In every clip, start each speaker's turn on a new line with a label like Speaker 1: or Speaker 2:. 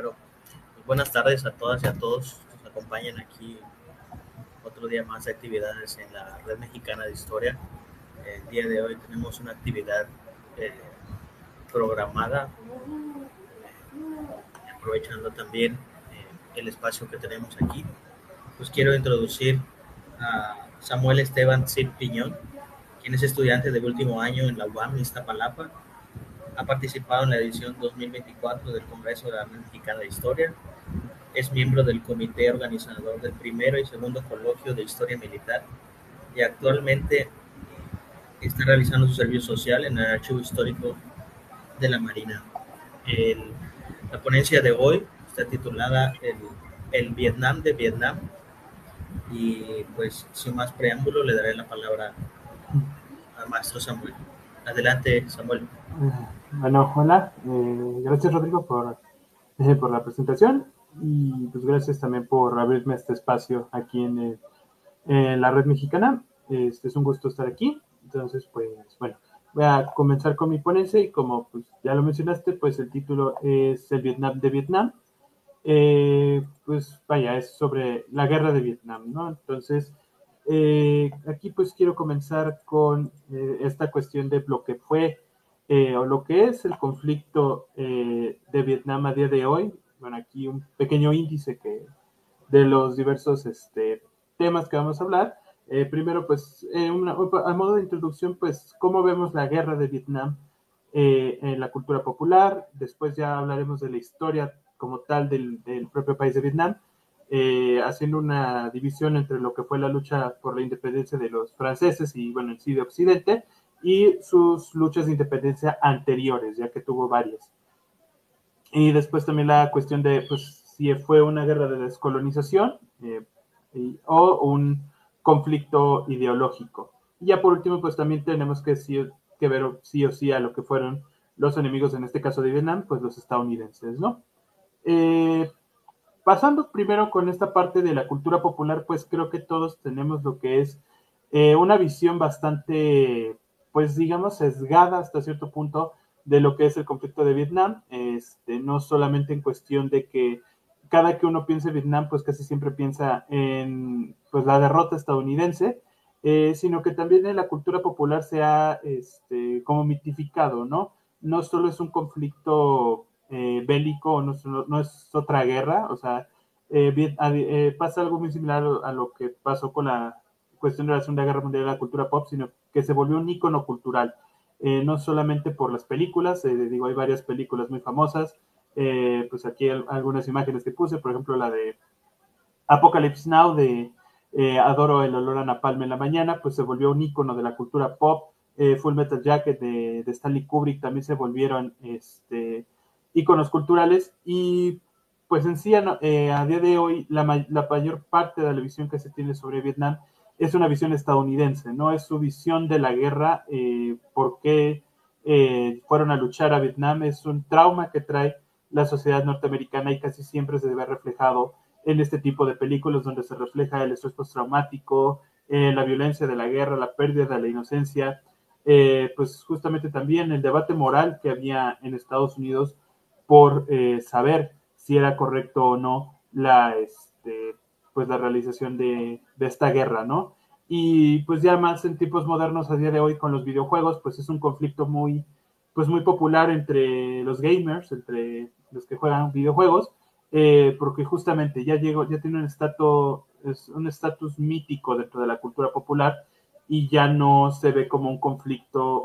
Speaker 1: Bueno, pues buenas tardes a todas y a todos. Nos acompañan aquí otro día más de actividades en la Red Mexicana de Historia. El día de hoy tenemos una actividad eh, programada, aprovechando también el espacio que tenemos aquí. Pues quiero introducir a Samuel Esteban Cid Piñón, quien es estudiante de último año en la UAM Iztapalapa. Ha participado en la edición 2024 del Congreso de la Red Mexicana de Historia. Es miembro del comité organizador del primero y segundo coloquio de Historia Militar y actualmente está realizando su servicio social en el Archivo Histórico de la Marina. El- la ponencia de hoy está titulada el Vietnam de Vietnam y pues sin más preámbulo le daré la palabra al maestro Samuel. Adelante, Samuel.
Speaker 2: Bueno, hola, gracias Rodrigo por la presentación y pues gracias también por abrirme este espacio aquí en la red mexicana. Es un gusto estar aquí. Entonces, pues bueno, voy a comenzar con mi ponencia y como pues ya lo mencionaste, pues el título es El Vietnam de Vietnam. Pues vaya, es sobre la guerra de Vietnam, ¿no? Entonces, aquí pues quiero comenzar con esta cuestión de lo que fue o lo que es el conflicto de Vietnam a día de hoy. Bueno, aquí un pequeño índice de los diversos temas que vamos a hablar. Primero, pues, a modo de introducción, pues, cómo vemos la guerra de Vietnam en la cultura popular. Después ya hablaremos de la historia como tal del propio país de Vietnam, haciendo una división entre lo que fue la lucha por la independencia de los franceses y, bueno, en sí de Occidente, y sus luchas de independencia anteriores, ya que tuvo varias. Y después también la cuestión de, pues, si fue una guerra de descolonización o un conflicto ideológico. Y ya por último, pues también tenemos que ver sí o sí a lo que fueron los enemigos, en este caso de Vietnam, pues los estadounidenses, ¿no? Eh, Pasando primero con esta parte de la cultura popular, pues creo que todos tenemos lo que es una visión bastante, pues digamos, sesgada hasta cierto punto de lo que es el conflicto de Vietnam, no solamente en cuestión de que cada que uno piensa en Vietnam, pues casi siempre piensa en pues, la derrota estadounidense, sino que también en la cultura popular se ha como mitificado, ¿no? No solo es un conflicto bélico, no es otra guerra, o sea, pasa algo muy similar a lo que pasó con la cuestión de la Segunda Guerra Mundial de la cultura pop, sino que se volvió un ícono cultural, no solamente por las películas, digo, hay varias películas muy famosas, pues aquí hay algunas imágenes que puse, por ejemplo la de Apocalypse Now de Adoro el olor a napalm en la mañana, pues se volvió un ícono de la cultura pop. Full Metal Jacket de Stanley Kubrick también se volvieron íconos culturales y pues en sí a día de hoy la mayor parte de la visión que se tiene sobre Vietnam es una visión estadounidense, no es su visión de la guerra, por qué fueron a luchar a Vietnam, es un trauma que trae la sociedad norteamericana y casi siempre se ve reflejado en este tipo de películas donde se refleja el estrés postraumático, la violencia de la guerra, la pérdida de la inocencia, pues justamente también el debate moral que había en Estados Unidos por saber si era correcto o no pues la realización de esta guerra, ¿no? Y pues ya más en tiempos modernos a día de hoy con los videojuegos, pues es un conflicto pues muy popular entre los gamers, entre los que juegan videojuegos, porque justamente ya tiene un estatus mítico dentro de la cultura popular y ya no se ve como un conflicto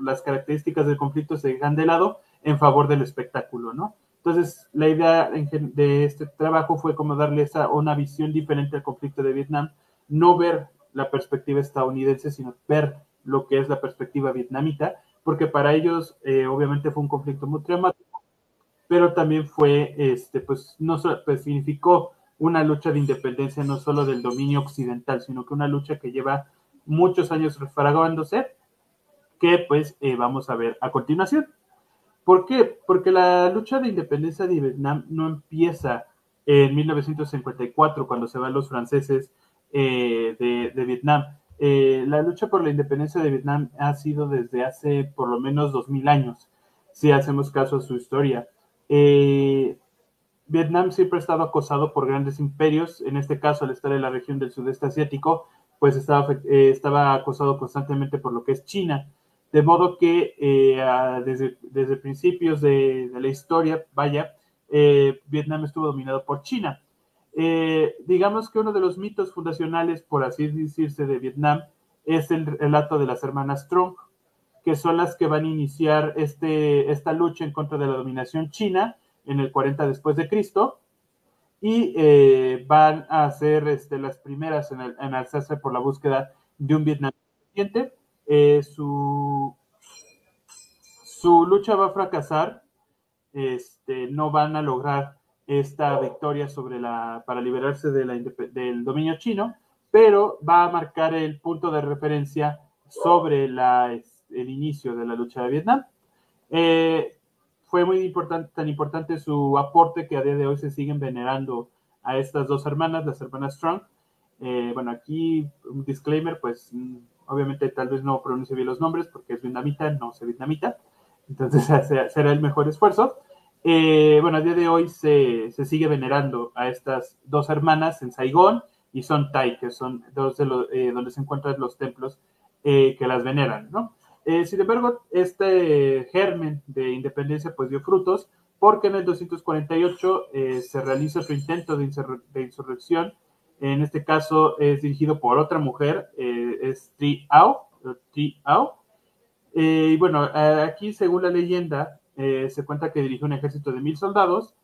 Speaker 2: las características del conflicto se dejan de lado en favor del espectáculo, ¿no? Entonces, la idea de este trabajo fue como darle una visión diferente al conflicto de Vietnam, no ver la perspectiva estadounidense, sino ver lo que es la perspectiva vietnamita, porque para ellos obviamente fue un conflicto muy traumático, pero también fue, pues, no pues, significó una lucha de independencia no solo del dominio occidental, sino que una lucha que lleva muchos años refragándose, que pues vamos a ver a continuación. ¿Por qué? Porque la lucha de independencia de Vietnam no empieza en 1954, cuando se van los franceses de Vietnam. La lucha por la independencia de Vietnam ha sido desde hace por lo menos 2000 años, si hacemos caso a su historia. Vietnam siempre ha estado acosado por grandes imperios, en este caso al estar en la región del sudeste asiático, pues estaba acosado constantemente por lo que es China, de modo que desde principios de la historia, Vietnam estuvo dominado por China. Digamos que uno de los mitos fundacionales, por así decirse, de Vietnam es el relato de las hermanas Trung, que son las que van a iniciar esta lucha en contra de la dominación china en el 40 después de Cristo, y van a ser las primeras en alzarse por la búsqueda de un Vietnam independiente. Su lucha va a fracasar, no van a lograr esta victoria para liberarse del dominio chino, pero va a marcar el punto de referencia sobre el inicio de la lucha de Vietnam. Fue muy importante, tan importante su aporte que a día de hoy se siguen venerando a estas dos hermanas, las hermanas Strong. Bueno, aquí un disclaimer, pues obviamente tal vez no pronuncie bien los nombres porque es vietnamita, no sé vietnamita, entonces será el mejor esfuerzo. Bueno, a día de hoy se sigue venerando a estas dos hermanas en Saigón y Son Tai, que son dos de donde se encuentran los templos que las veneran, ¿no? Sin embargo, este germen de independencia pues dio frutos porque en el 248 se realiza otro intento de insurrección. En este caso es dirigido por otra mujer, es Tri Ao. Y bueno, aquí según la leyenda se cuenta que dirigió un ejército de 1000 soldados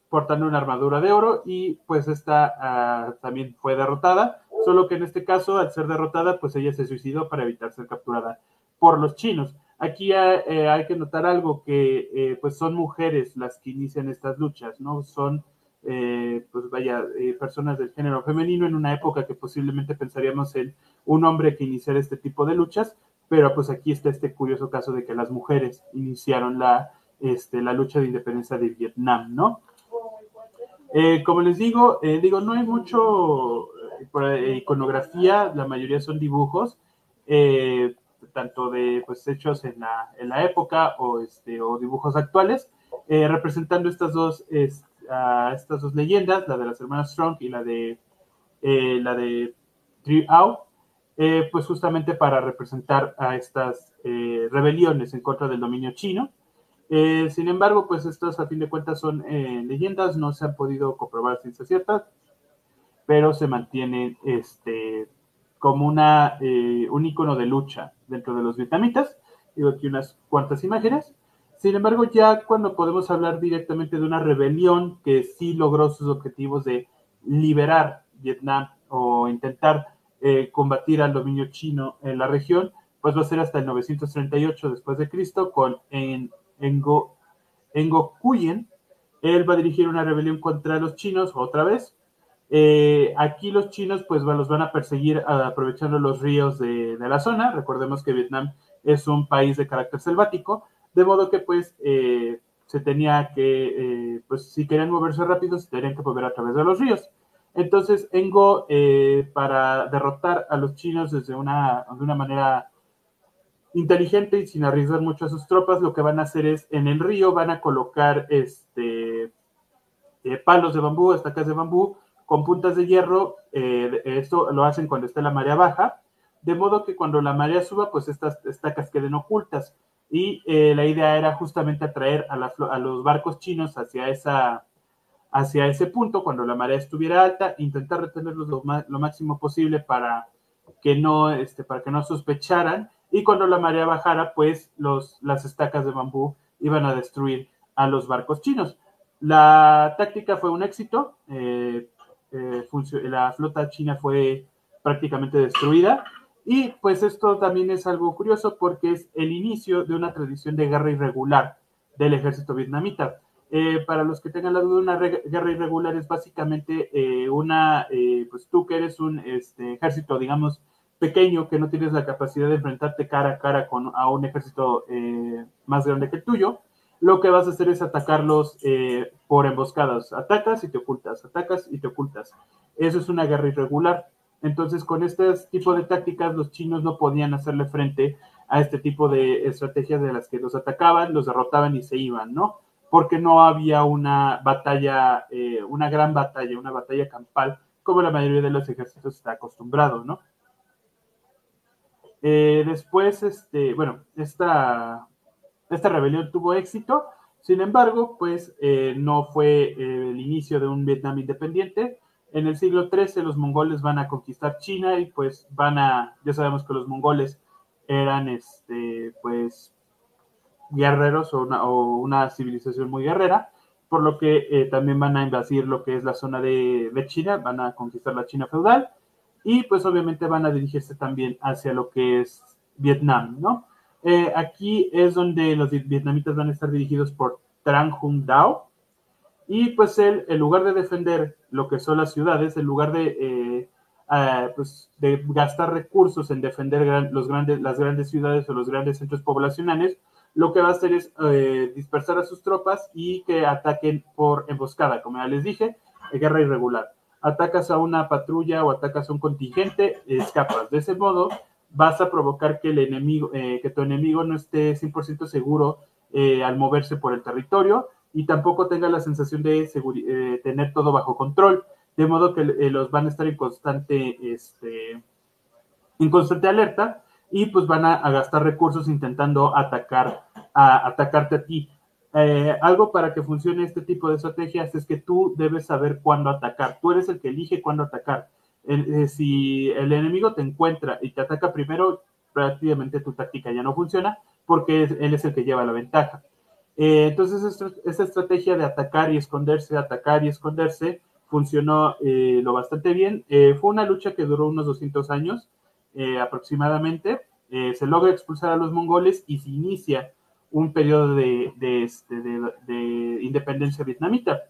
Speaker 2: portando una armadura de oro y pues esta también fue derrotada, solo que en este caso al ser derrotada pues ella se suicidó para evitar ser capturada por los chinos. Aquí hay que notar algo que pues son mujeres las que inician estas luchas, ¿no? Son pues vaya, personas del género femenino en una época que posiblemente pensaríamos en un hombre que iniciara este tipo de luchas, pero pues aquí está este curioso caso de que las mujeres iniciaron la lucha de independencia de Vietnam, ¿no? Como les digo, no hay mucho iconografía, la mayoría son dibujos, tanto de pues hechos en la época o dibujos actuales, representando estas dos leyendas, la de las hermanas Strong y la de Tri Ao, pues justamente para representar a estas rebeliones en contra del dominio chino. Sin embargo, pues estas a fin de cuentas son leyendas, no se han podido comprobar ciencia cierta, pero se mantienen como un icono de lucha dentro de los vietnamitas. Digo aquí unas cuantas imágenes. Sin embargo, ya cuando podemos hablar directamente de una rebelión que sí logró sus objetivos de liberar Vietnam o intentar combatir al dominio chino en la región, pues va a ser hasta el 938 después de Cristo con Ngo Cuyen. Él va a dirigir una rebelión contra los chinos otra vez. Aquí los chinos pues los van a perseguir aprovechando los ríos de la zona. Recordemos que Vietnam es un país de carácter selvático, de modo que pues se tenía que, pues si querían moverse rápido, se tenían que mover a través de los ríos. Entonces Ngo, para derrotar a los chinos de una manera inteligente y sin arriesgar mucho a sus tropas, lo que van a hacer es en el río van a colocar palos de bambú, estacas de bambú con puntas de hierro. Esto lo hacen cuando está la marea baja, de modo que cuando la marea suba, pues estas estacas queden ocultas. Y la idea era justamente atraer a los barcos chinos hacia ese punto cuando la marea estuviera alta, intentar retenerlos lo máximo posible para que no sospecharan, y cuando la marea bajara, pues las estacas de bambú iban a destruir a los barcos chinos. La táctica fue un éxito, la flota china fue prácticamente destruida, y pues esto también es algo curioso porque es el inicio de una tradición de guerra irregular del ejército vietnamita. Para los que tengan la duda, una guerra irregular es básicamente pues tú que eres un ejército, digamos, pequeño, que no tienes la capacidad de enfrentarte cara a cara a un ejército más grande que el tuyo, lo que vas a hacer es atacarlos por emboscadas. Atacas y te ocultas, atacas y te ocultas. Eso es una guerra irregular. Entonces, con este tipo de tácticas, los chinos no podían hacerle frente a este tipo de estrategias de las que los atacaban, los derrotaban y se iban, ¿no? porque no había una batalla, una gran batalla, una batalla campal, como la mayoría de los ejércitos está acostumbrado, ¿no? Después, bueno, esta rebelión tuvo éxito, sin embargo, pues no fue el inicio de un Vietnam independiente. En el siglo XIII los mongoles van a conquistar China y pues ya sabemos que los mongoles eran, pues, guerreros o una civilización muy guerrera, por lo que también van a invadir lo que es la zona de China, van a conquistar la China feudal y pues obviamente van a dirigirse también hacia lo que es Vietnam, ¿no? Aquí es donde los vietnamitas van a estar dirigidos por Trang Hung Dao y pues él, en lugar de defender lo que son las ciudades, en lugar pues, de gastar recursos en defender las grandes ciudades o los grandes centros poblacionales, lo que va a hacer es dispersar a sus tropas y que ataquen por emboscada, como ya les dije, guerra irregular. Atacas a una patrulla o atacas a un contingente, escapas. De ese modo, vas a provocar que que tu enemigo no esté 100% seguro al moverse por el territorio y tampoco tenga la sensación de tener todo bajo control, de modo que los van a estar en constante alerta y pues van a gastar recursos intentando atacarte a ti. Algo para que funcione este tipo de estrategias es que tú debes saber cuándo atacar. Tú eres el que elige cuándo atacar. Si el enemigo te encuentra y te ataca primero, prácticamente tu táctica ya no funciona porque él es el que lleva la ventaja. Entonces, esta estrategia de atacar y esconderse, funcionó lo bastante bien. Fue una lucha que duró unos 200 años aproximadamente. Se logra expulsar a los mongoles y se inicia un periodo de independencia vietnamita.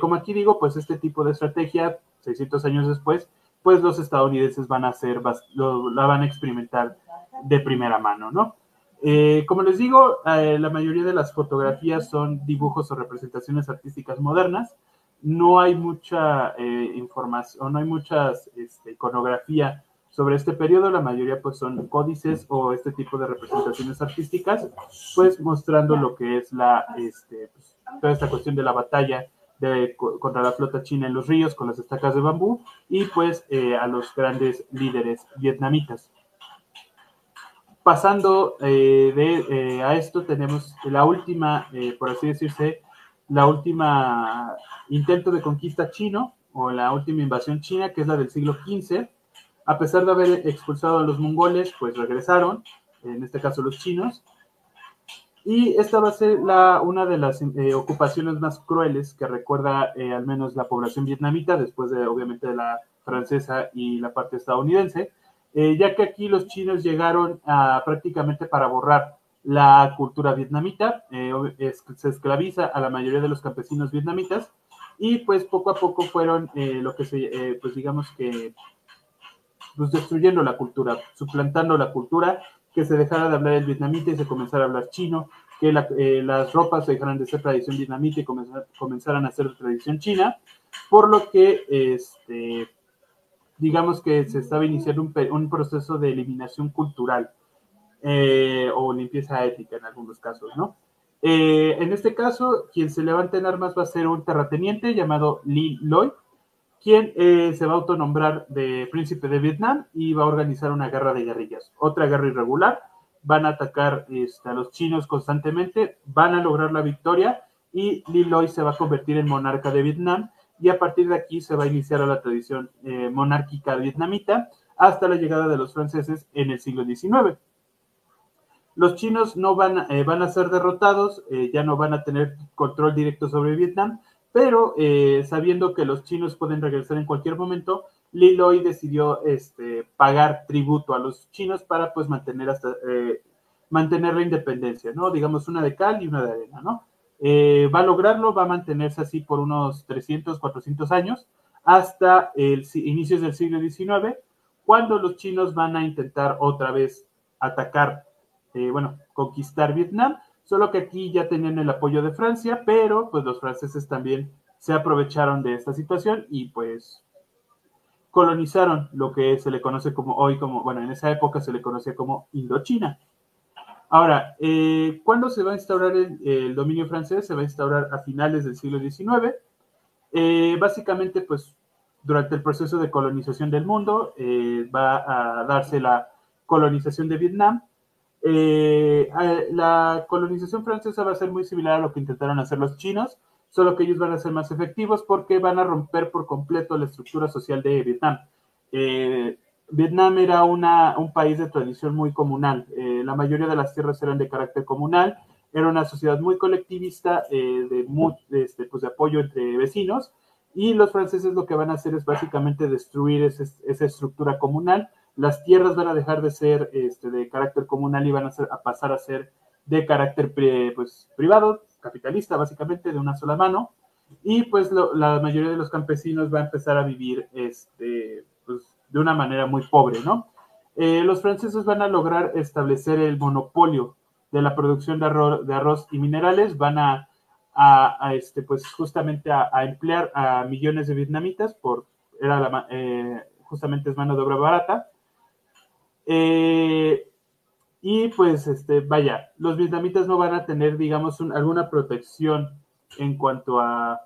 Speaker 2: Como aquí digo, pues este tipo de estrategia, 600 años después, pues los estadounidenses la van a experimentar de primera mano, ¿no? Como les digo, la mayoría de las fotografías son dibujos o representaciones artísticas modernas. No hay mucha información, no hay mucha iconografía sobre este periodo. La mayoría pues son códices o este tipo de representaciones artísticas, pues mostrando lo que es pues, toda esta cuestión de la batalla contra la flota china en los ríos con las estacas de bambú y pues a los grandes líderes vietnamitas. Pasando a esto, tenemos la última, por así decirse, la última intento de conquista chino, o la última invasión china, que es la del siglo XV. A pesar de haber expulsado a los mongoles, pues regresaron, en este caso los chinos, y esta va a ser una de las ocupaciones más crueles que recuerda al menos la población vietnamita, después obviamente de la francesa y la parte estadounidense, ya que aquí los chinos llegaron prácticamente para borrar la cultura vietnamita, se esclaviza a la mayoría de los campesinos vietnamitas y pues poco a poco fueron pues digamos que pues destruyendo la cultura, suplantando la cultura, que se dejara de hablar el vietnamita y se comenzara a hablar chino, que las ropas dejaran de ser tradición vietnamita y comenzaran a ser tradición china, por lo que digamos que se estaba iniciando un proceso de eliminación cultural o limpieza étnica en algunos casos, ¿no? En este caso, quien se levanta en armas va a ser un terrateniente llamado Li Loy, quien se va a autonombrar de príncipe de Vietnam y va a organizar una guerra de guerrillas, otra guerra irregular. Van a atacar a los chinos constantemente, van a lograr la victoria y Li Loy se va a convertir en monarca de Vietnam y a partir de aquí se va a iniciar la tradición monárquica vietnamita hasta la llegada de los franceses en el siglo XIX. Los chinos no van a ser derrotados, ya no van a tener control directo sobre Vietnam, pero sabiendo que los chinos pueden regresar en cualquier momento, Li Loy decidió pagar tributo a los chinos para pues mantener la independencia, ¿no? Digamos una de cal y una de arena, ¿no? Va a lograrlo, va a mantenerse así por unos 300, 400 años, hasta inicios del siglo XIX, cuando los chinos van a intentar otra vez atacar conquistar Vietnam, solo que aquí ya tenían el apoyo de Francia, pero pues los franceses también se aprovecharon de esta situación y pues colonizaron lo que se le conoce como hoy, bueno, en esa época se le conocía como Indochina. Ahora, ¿cuándo se va a instaurar el dominio francés? Se va a instaurar a finales del siglo XIX. Básicamente, pues, durante el proceso de colonización del mundo, va a darse la colonización de Vietnam. La colonización francesa va a ser muy similar a lo que intentaron hacer los chinos, solo que ellos van a ser más efectivos porque van a romper por completo la estructura social de Vietnam. Eh, Vietnam era un país de tradición muy comunal. La mayoría de las tierras eran de carácter comunal. Era una sociedad muy colectivista, pues de apoyo entre vecinos. Y los franceses lo que van a hacer es básicamente destruir esa estructura comunal. Las tierras van a dejar de ser de carácter comunal y van a pasar a ser de carácter pues, privado, capitalista, básicamente, de una sola mano. Y pues la mayoría de los campesinos va a empezar a vivir pues, de una manera muy pobre, ¿no? Los franceses van a lograr establecer el monopolio de la producción de arroz y minerales, van pues justamente a emplear a millones de vietnamitas justamente es mano de obra barata. Y pues, vaya, los vietnamitas no van a tener, digamos, alguna protección en cuanto a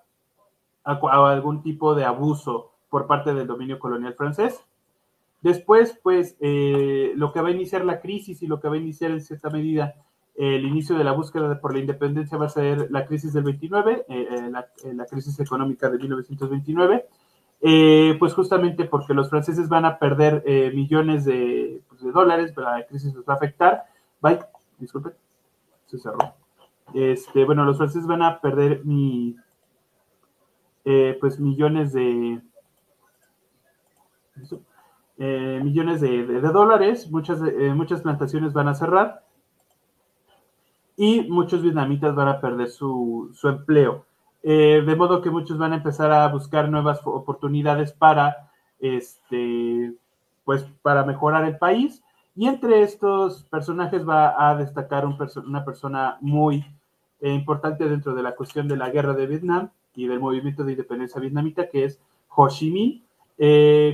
Speaker 2: algún tipo de abuso por parte del dominio colonial francés. Después, pues, lo que va a iniciar la crisis y lo que va a iniciar en cierta medida el inicio de la búsqueda por la independencia va a ser la crisis del 29, la crisis económica de 1929, pues justamente porque los franceses van a perder millones de dólares, la crisis los va a afectar. Bye, disculpen, se cerró. Bueno, los franceses van a perder pues millones de dólares, muchas plantaciones van a cerrar y muchos vietnamitas van a perder su empleo. De modo que muchos van a empezar a buscar nuevas oportunidades pues, para mejorar el país. Y entre estos personajes va a destacar una persona muy importante dentro de la cuestión de la guerra de Vietnam y del movimiento de independencia vietnamita, que es Ho Chi Minh.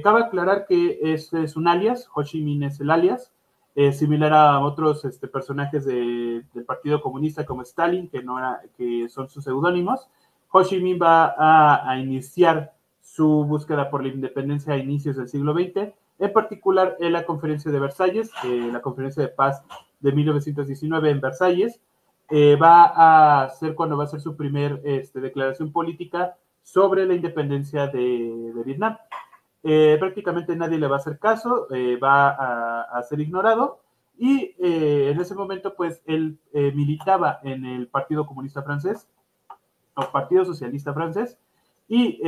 Speaker 2: Cabe aclarar que este es un alias, Ho Chi Minh es el alias, similar a otros personajes del Partido Comunista como Stalin, que son sus seudónimos. Ho Chi Minh va a iniciar su búsqueda por la independencia a inicios del siglo XX, en particular en la conferencia de Versalles, la conferencia de paz de 1919 en Versalles. Va a ser cuando va a ser su primer declaración política sobre la independencia de Vietnam. Prácticamente nadie le va a hacer caso, va a ser ignorado y en ese momento pues él militaba en el Partido Comunista Francés o Partido Socialista Francés y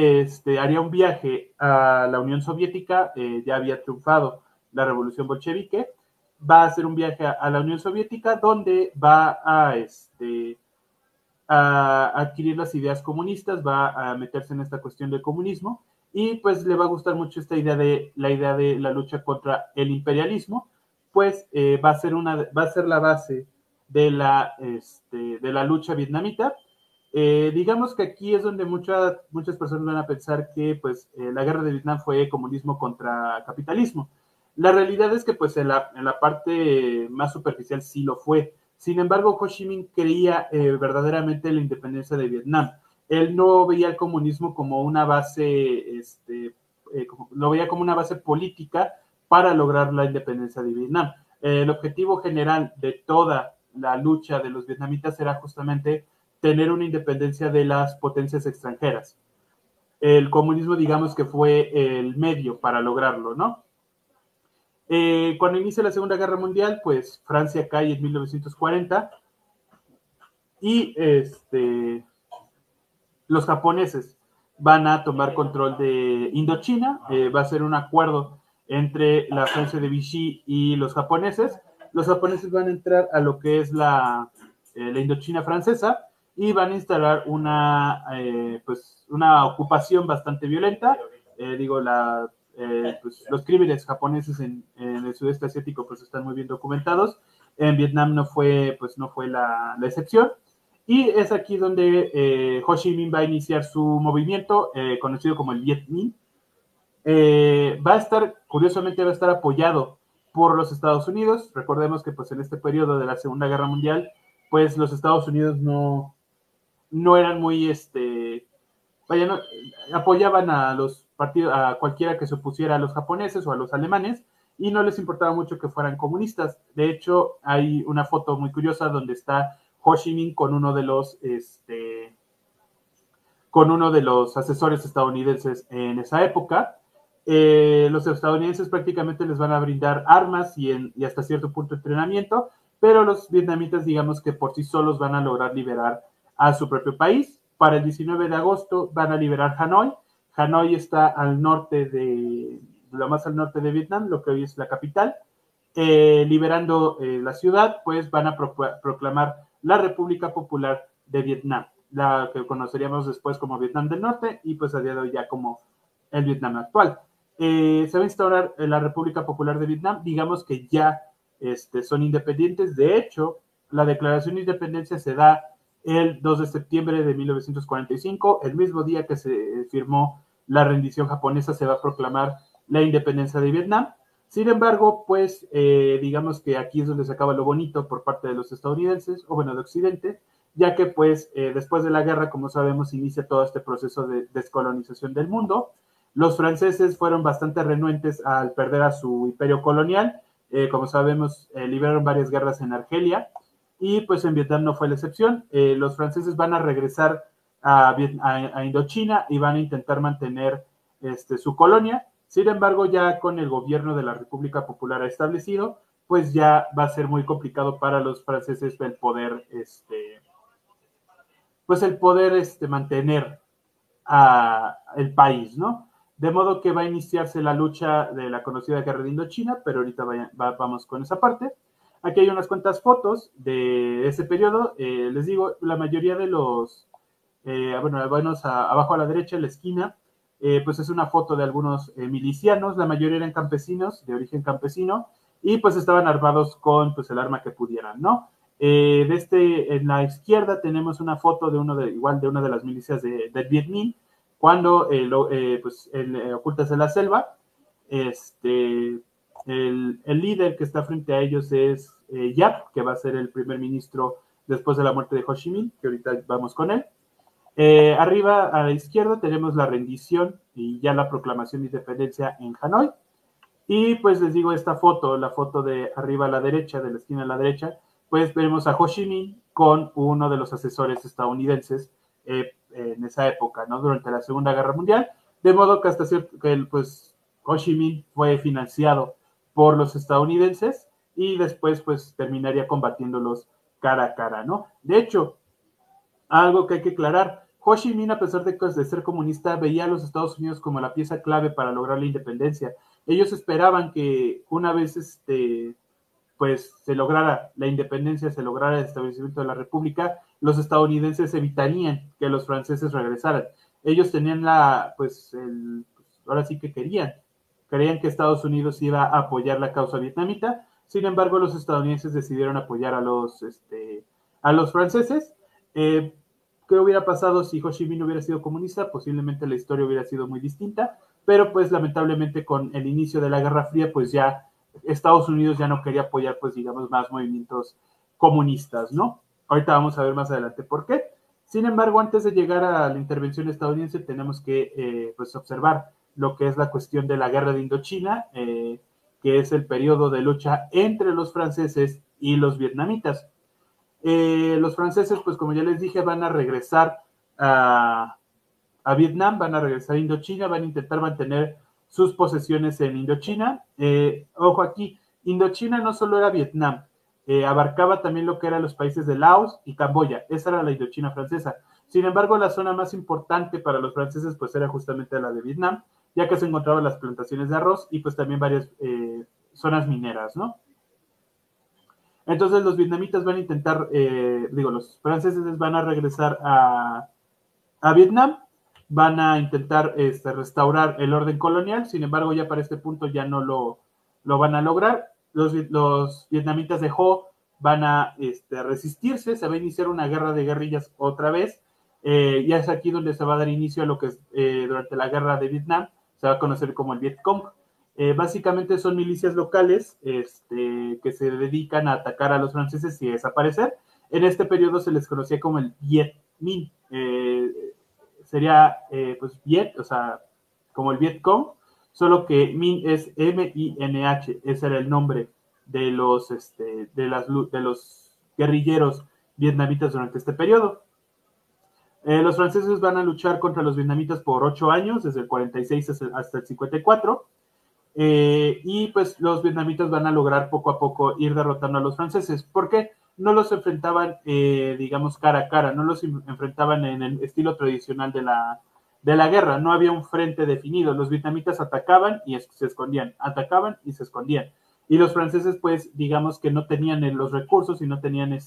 Speaker 2: haría un viaje a la Unión Soviética, ya había triunfado la revolución bolchevique, va a hacer un viaje a la Unión Soviética donde va a adquirir las ideas comunistas, va a meterse en esta cuestión del comunismo y pues le va a gustar mucho esta idea de la lucha contra el imperialismo, pues va a ser la base de la lucha vietnamita. Digamos que aquí es donde muchas personas van a pensar que pues la guerra de Vietnam fue comunismo contra capitalismo. La realidad es que pues en la parte más superficial sí lo fue. Sin embargo, Ho Chi Minh creía verdaderamente en la independencia de Vietnam. Él no veía el comunismo como una base, lo veía como una base política para lograr la independencia de Vietnam. El objetivo general de toda la lucha de los vietnamitas era justamente tener una independencia de las potencias extranjeras. El comunismo, digamos que fue el medio para lograrlo, ¿no? Cuando inicia la Segunda Guerra Mundial, pues Francia cae en 1940 y los japoneses van a tomar control de Indochina, va a ser un acuerdo entre la Francia de Vichy y los japoneses. Los japoneses van a entrar a lo que es la Indochina francesa y van a instalar pues una ocupación bastante violenta. Pues los crímenes japoneses en el sudeste asiático pues están muy bien documentados. En Vietnam pues no fue la excepción. Y es aquí donde Ho Chi Minh va a iniciar su movimiento, conocido como el Viet Minh. Curiosamente va a estar apoyado por los Estados Unidos. Recordemos que pues en este periodo de la Segunda Guerra Mundial, pues los Estados Unidos no eran muy, vaya, no, apoyaban a los partidos, a cualquiera que se opusiera a los japoneses o a los alemanes, y no les importaba mucho que fueran comunistas. De hecho, hay una foto muy curiosa donde está Ho Chi Minh con uno de los asesores estadounidenses en esa época. Los estadounidenses prácticamente les van a brindar armas y hasta cierto punto entrenamiento, pero los vietnamitas, digamos que por sí solos van a lograr liberar a su propio país. Para el 19 de agosto van a liberar Hanoi. Hanoi está al norte lo más al norte de Vietnam, lo que hoy es la capital. Liberando la ciudad, pues van a proclamar la República Popular de Vietnam, la que conoceríamos después como Vietnam del Norte y pues a día de hoy ya como el Vietnam actual. Se va a instaurar la República Popular de Vietnam, digamos que ya son independientes. De hecho, la declaración de independencia se da el 2 de septiembre de 1945, el mismo día que se firmó la rendición japonesa, se va a proclamar la independencia de Vietnam. Sin embargo, pues digamos que aquí es donde se acaba lo bonito por parte de los estadounidenses, o bueno, de Occidente, ya que pues después de la guerra, como sabemos, inicia todo este proceso de descolonización del mundo. Los franceses fueron bastante renuentes al perder a su imperio colonial. Como sabemos, libraron varias guerras en Argelia y pues en Vietnam no fue la excepción. Los franceses van a regresar a Indochina y van a intentar mantener su colonia. Sin embargo, ya con el gobierno de la República Popular establecido, pues ya va a ser muy complicado para los franceses el poder, pues el poder mantener el país, ¿no? De modo que va a iniciarse la lucha de la conocida guerra de Indochina, pero ahorita vamos con esa parte. Aquí hay unas cuantas fotos de ese periodo. Les digo, la mayoría de los, bueno, abajo a la derecha, en la esquina, pues es una foto de algunos milicianos, la mayoría eran campesinos, de origen campesino, y pues estaban armados con pues el arma que pudieran, ¿no? En la izquierda tenemos una foto de igual de una de las milicias del Viet Minh, cuando pues, ocultas en la selva. El líder que está frente a ellos es Yap, que va a ser el primer ministro después de la muerte de Ho Chi Minh, que ahorita vamos con él. Arriba a la izquierda tenemos la rendición y ya la proclamación de independencia en Hanoi. Y pues les digo esta foto, la foto de arriba a la derecha, de la esquina a la derecha, pues veremos a Ho Chi Minh con uno de los asesores estadounidenses en esa época, ¿no? Durante la Segunda Guerra Mundial, de modo que hasta cierto que pues Ho Chi Minh fue financiado por los estadounidenses y después pues terminaría combatiéndolos cara a cara, ¿no? De hecho, algo que hay que aclarar, Ho Chi Minh, a pesar de ser comunista, veía a los Estados Unidos como la pieza clave para lograr la independencia. Ellos esperaban que una vez pues se lograra la independencia, se lograra el establecimiento de la república, los estadounidenses evitarían que los franceses regresaran. Ellos tenían pues ahora sí que creían que Estados Unidos iba a apoyar la causa vietnamita. Sin embargo, los estadounidenses decidieron apoyar a los franceses. ¿Qué hubiera pasado si Ho Chi Minh hubiera sido comunista? Posiblemente la historia hubiera sido muy distinta, pero pues lamentablemente con el inicio de la Guerra Fría, pues ya Estados Unidos ya no quería apoyar, pues digamos, más movimientos comunistas, ¿no? Ahorita vamos a ver más adelante por qué. Sin embargo, antes de llegar a la intervención estadounidense, tenemos que pues observar lo que es la cuestión de la Guerra de Indochina, que es el periodo de lucha entre los franceses y los vietnamitas. Los franceses, pues como ya les dije, van a regresar a Vietnam, van a regresar a Indochina, van a intentar mantener sus posesiones en Indochina. Ojo aquí, Indochina no solo era Vietnam, abarcaba también lo que eran los países de Laos y Camboya. Esa era la Indochina francesa. Sin embargo, la zona más importante para los franceses pues era justamente la de Vietnam, ya que se encontraban las plantaciones de arroz y pues también varias zonas mineras, ¿no? Entonces los vietnamitas van a intentar, los franceses van a regresar a Vietnam, van a intentar restaurar el orden colonial. Sin embargo, ya para este punto ya no lo van a lograr. Los vietnamitas de Ho van a resistirse, se va a iniciar una guerra de guerrillas otra vez. Ya es aquí donde se va a dar inicio a lo que es, durante la guerra de Vietnam se va a conocer como el Vietcong. Básicamente son milicias locales que se dedican a atacar a los franceses y desaparecer. En este periodo se les conocía como el Viet Minh. Sería pues Viet, o sea, como el Viet Cong, solo que Minh es M-I-N-H. Ese era el nombre de los guerrilleros vietnamitas durante este periodo. Los franceses van a luchar contra los vietnamitas por 8 años, desde el 46 hasta el 54. Y pues los vietnamitas van a lograr poco a poco ir derrotando a los franceses. ¿Por qué? No los enfrentaban, digamos, cara a cara, no los enfrentaban en el estilo tradicional de la guerra, no había un frente definido. Los vietnamitas atacaban y se escondían, atacaban y se escondían. Y los franceses, pues, digamos que no tenían los recursos y no tenían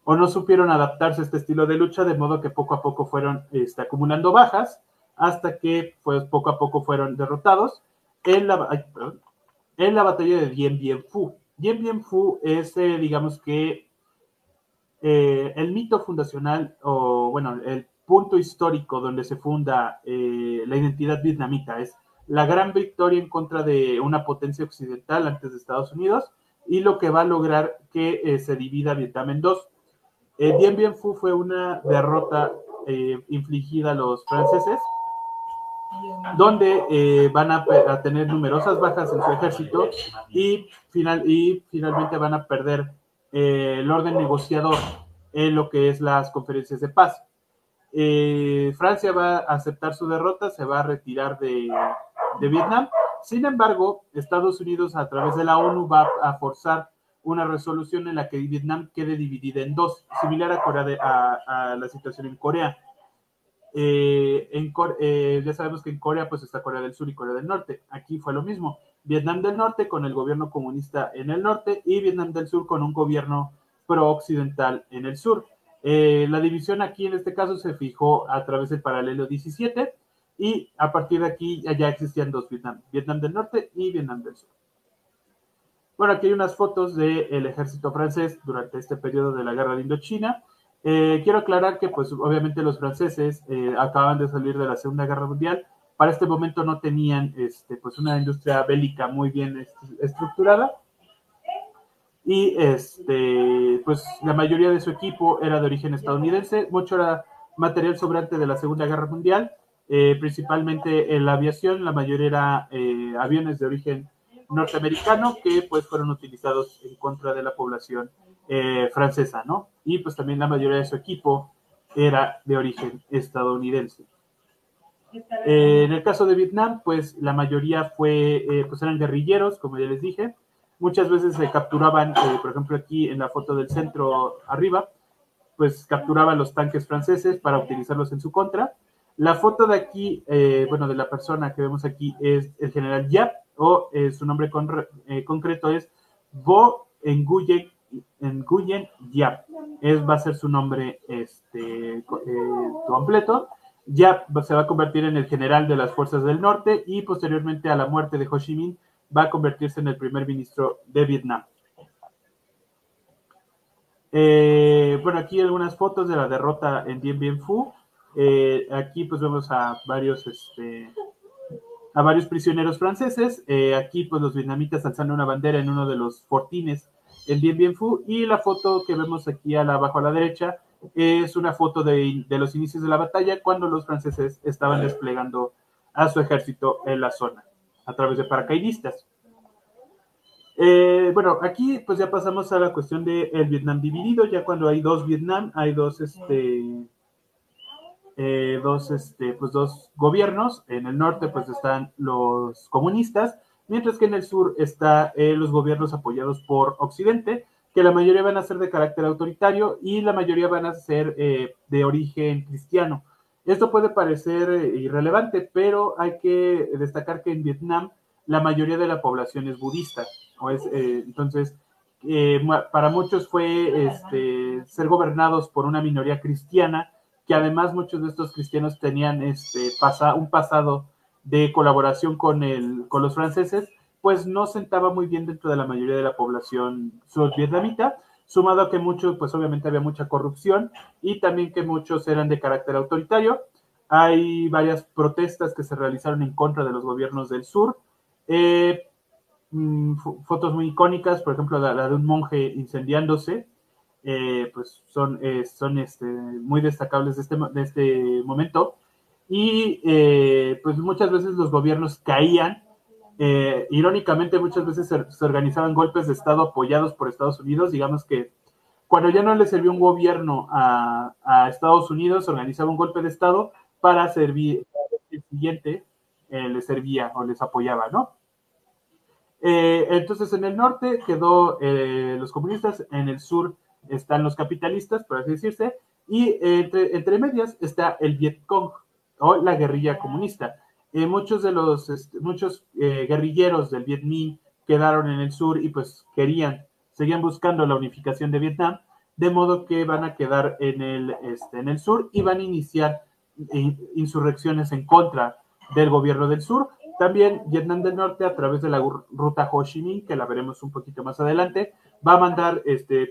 Speaker 2: o no supieron adaptarse a este estilo de lucha, de modo que poco a poco fueron acumulando bajas hasta que pues, poco a poco fueron derrotados en la batalla de Dien Bien Phu. Dien Bien Phu es, digamos que, el mito fundacional, o bueno, el punto histórico donde se funda la identidad vietnamita. Es la gran victoria en contra de una potencia occidental antes de Estados Unidos y lo que va a lograr que se divida Vietnam en dos. Dien Bien Phu fue una derrota infligida a los franceses, donde van a tener numerosas bajas en su ejército y finalmente van a perder el orden negociador en lo que es las conferencias de paz. Francia va a aceptar su derrota, se va a retirar de Vietnam. Sin embargo, Estados Unidos a través de la ONU va a forzar una resolución en la que Vietnam quede dividida en dos, similar a la situación en Corea. Ya sabemos que en Corea pues está Corea del Sur y Corea del Norte. Aquí fue lo mismo. Vietnam del Norte con el gobierno comunista en el norte y Vietnam del Sur con un gobierno pro-occidental en el sur. La división aquí en este caso se fijó a través del paralelo 17 y a partir de aquí ya existían dos Vietnam, Vietnam del Norte y Vietnam del Sur. Bueno, aquí hay unas fotos del ejército francés durante este periodo de la guerra de Indochina. Quiero aclarar que, pues, obviamente los franceses acaban de salir de la Segunda Guerra Mundial. Para este momento no tenían, pues, una industria bélica muy bien estructurada. Y, pues, la mayoría de su equipo era de origen estadounidense. Mucho era material sobrante de la Segunda Guerra Mundial, principalmente en la aviación. La mayoría era aviones de origen norteamericano que pues fueron utilizados en contra de la población francesa, ¿no? Y pues también la mayoría de su equipo era de origen estadounidense. En el caso de Vietnam, pues la mayoría pues eran guerrilleros, como ya les dije. Muchas veces se capturaban, por ejemplo aquí en la foto del centro arriba, pues capturaban los tanques franceses para utilizarlos en su contra. La foto de aquí, bueno, de la persona que vemos aquí es el general Yap, o su nombre concreto es Vo Nguyen Yap. Va a ser su nombre completo. Yap se va a convertir en el general de las fuerzas del norte y posteriormente a la muerte de Ho Chi Minh va a convertirse en el primer ministro de Vietnam. Bueno, aquí algunas fotos de la derrota en Dien Bien Phu. Aquí pues vemos a varios prisioneros franceses. Aquí pues los vietnamitas alzando una bandera en uno de los fortines en Dien Bien Phu. Y la foto que vemos aquí abajo a la derecha es una foto de los inicios de la batalla cuando los franceses estaban desplegando a su ejército en la zona a través de paracaidistas. Bueno, aquí pues ya pasamos a la cuestión del Vietnam dividido. Ya cuando hay dos Vietnam, hay dos gobiernos. En el norte pues están los comunistas, mientras que en el sur están los gobiernos apoyados por Occidente, que la mayoría van a ser de carácter autoritario y la mayoría van a ser de origen cristiano. Esto puede parecer irrelevante, pero hay que destacar que en Vietnam la mayoría de la población es budista. Entonces, para muchos fue ser gobernados por una minoría cristiana, que además muchos de estos cristianos tenían un pasado de colaboración con los franceses, pues no sentaba muy bien dentro de la mayoría de la población survietnamita, sumado a que muchos, pues obviamente había mucha corrupción y también que muchos eran de carácter autoritario. Hay varias protestas que se realizaron en contra de los gobiernos del sur. Fotos muy icónicas, por ejemplo, la de un monje incendiándose, pues son muy destacables de este momento. Y pues muchas veces los gobiernos caían. Irónicamente, muchas veces se organizaban golpes de Estado apoyados por Estados Unidos. Digamos que cuando ya no le servía un gobierno a Estados Unidos, organizaba un golpe de Estado para servir, el siguiente les servía o les apoyaba, ¿no? Entonces en el norte quedó los comunistas, en el sur están los capitalistas, por así decirse, y entre medias está el Vietcong o la guerrilla comunista. Muchos guerrilleros del Viet Minh quedaron en el sur y pues seguían buscando la unificación de Vietnam, de modo que van a quedar en el sur y van a iniciar insurrecciones en contra del gobierno del sur. También Vietnam del Norte, a través de la ruta Ho Chi Minh, que la veremos un poquito más adelante, va a mandar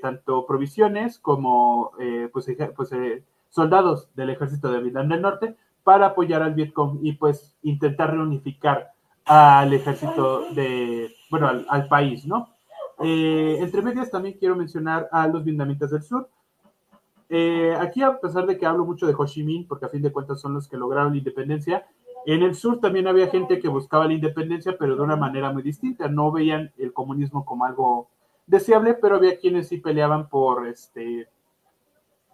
Speaker 2: tanto provisiones como soldados del ejército de Vietnam del Norte para apoyar al Vietcong y pues intentar reunificar al ejército al país, ¿no? Entre medias también quiero mencionar a los vietnamitas del sur. Aquí, a pesar de que hablo mucho de Ho Chi Minh, porque a fin de cuentas son los que lograron la independencia, en el sur también había gente que buscaba la independencia, pero de una manera muy distinta. No veían el comunismo como algo deseable, pero había quienes sí peleaban por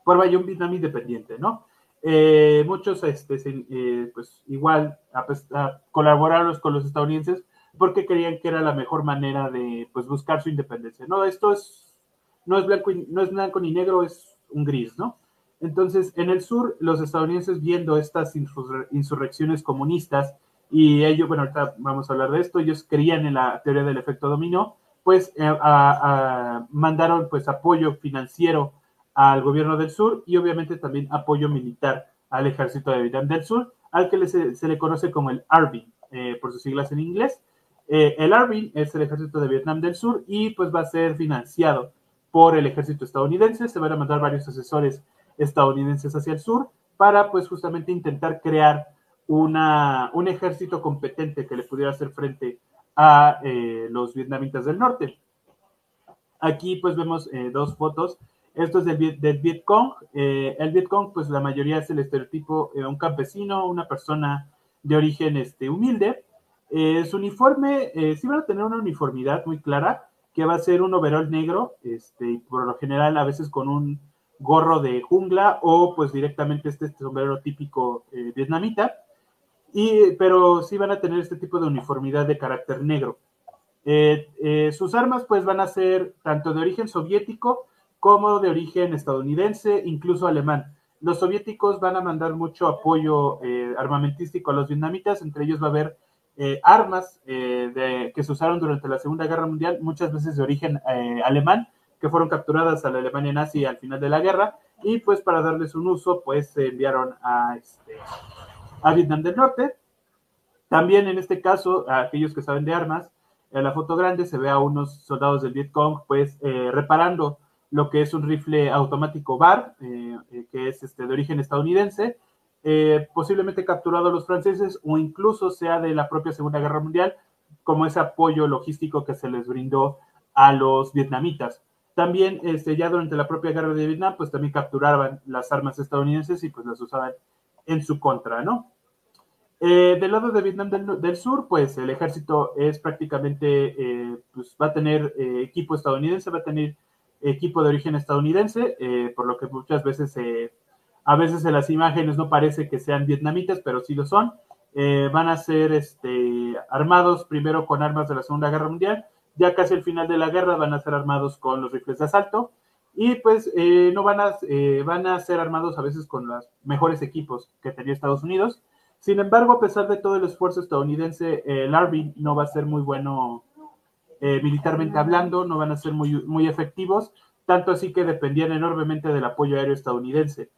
Speaker 2: vaya, un Vietnam independiente, ¿no? Muchos, pues igual, colaboraron con los estadounidenses porque creían que era la mejor manera de, pues, buscar su independencia, ¿no? No es blanco ni negro, es un gris, ¿no? Entonces, en el sur, los estadounidenses viendo estas insurrecciones comunistas, y ellos, bueno, ahorita vamos a hablar de esto, ellos creían en la teoría del efecto dominó, pues mandaron pues apoyo financiero al gobierno del sur y obviamente también apoyo militar al ejército de Vietnam del Sur, al que se le conoce como el ARVY, por sus siglas en inglés. El ARVY es el ejército de Vietnam del Sur y pues va a ser financiado por el ejército estadounidense. Se van a mandar varios asesores estadounidenses hacia el sur para pues justamente intentar crear un ejército competente que le pudiera hacer frente a los vietnamitas del norte. Aquí pues vemos dos fotos. Esto es del Vietcong. El Vietcong, pues la mayoría es el estereotipo, un campesino, una persona de origen humilde. Su uniforme, sí van a tener una uniformidad muy clara, que va a ser un overol negro, y por lo general a veces con un gorro de jungla o pues directamente este sombrero típico vietnamita, pero sí van a tener este tipo de uniformidad de carácter negro. Sus armas pues van a ser tanto de origen soviético como de origen estadounidense, incluso alemán. Los soviéticos van a mandar mucho apoyo armamentístico a los vietnamitas, entre ellos va a haber armas que se usaron durante la Segunda Guerra Mundial, muchas veces de origen alemán, que fueron capturadas a la Alemania nazi al final de la guerra, y pues para darles un uso, pues se enviaron a Vietnam del Norte. También en este caso, a aquellos que saben de armas, en la foto grande se ve a unos soldados del Vietcong pues reparando lo que es un rifle automático BAR, que es de origen estadounidense, posiblemente capturado a los franceses o incluso sea de la propia Segunda Guerra Mundial, como ese apoyo logístico que se les brindó a los vietnamitas. También ya durante la propia guerra de Vietnam, pues también capturaban las armas estadounidenses y pues las usaban en su contra, ¿no? Del lado de Vietnam del Sur, pues el ejército es prácticamente, pues va a tener equipo estadounidense, va a tener equipo de origen estadounidense, por lo que muchas veces, a veces en las imágenes no parece que sean vietnamitas, pero sí lo son. Van a ser armados primero con armas de la Segunda Guerra Mundial, ya casi al final de la guerra van a ser armados con los rifles de asalto, y pues no van a ser armados a veces con los mejores equipos que tenía Estados Unidos. Sin embargo, a pesar de todo el esfuerzo estadounidense, el Army no va a ser muy bueno militarmente hablando, no van a ser muy efectivos, tanto así que dependían enormemente del apoyo aéreo estadounidense.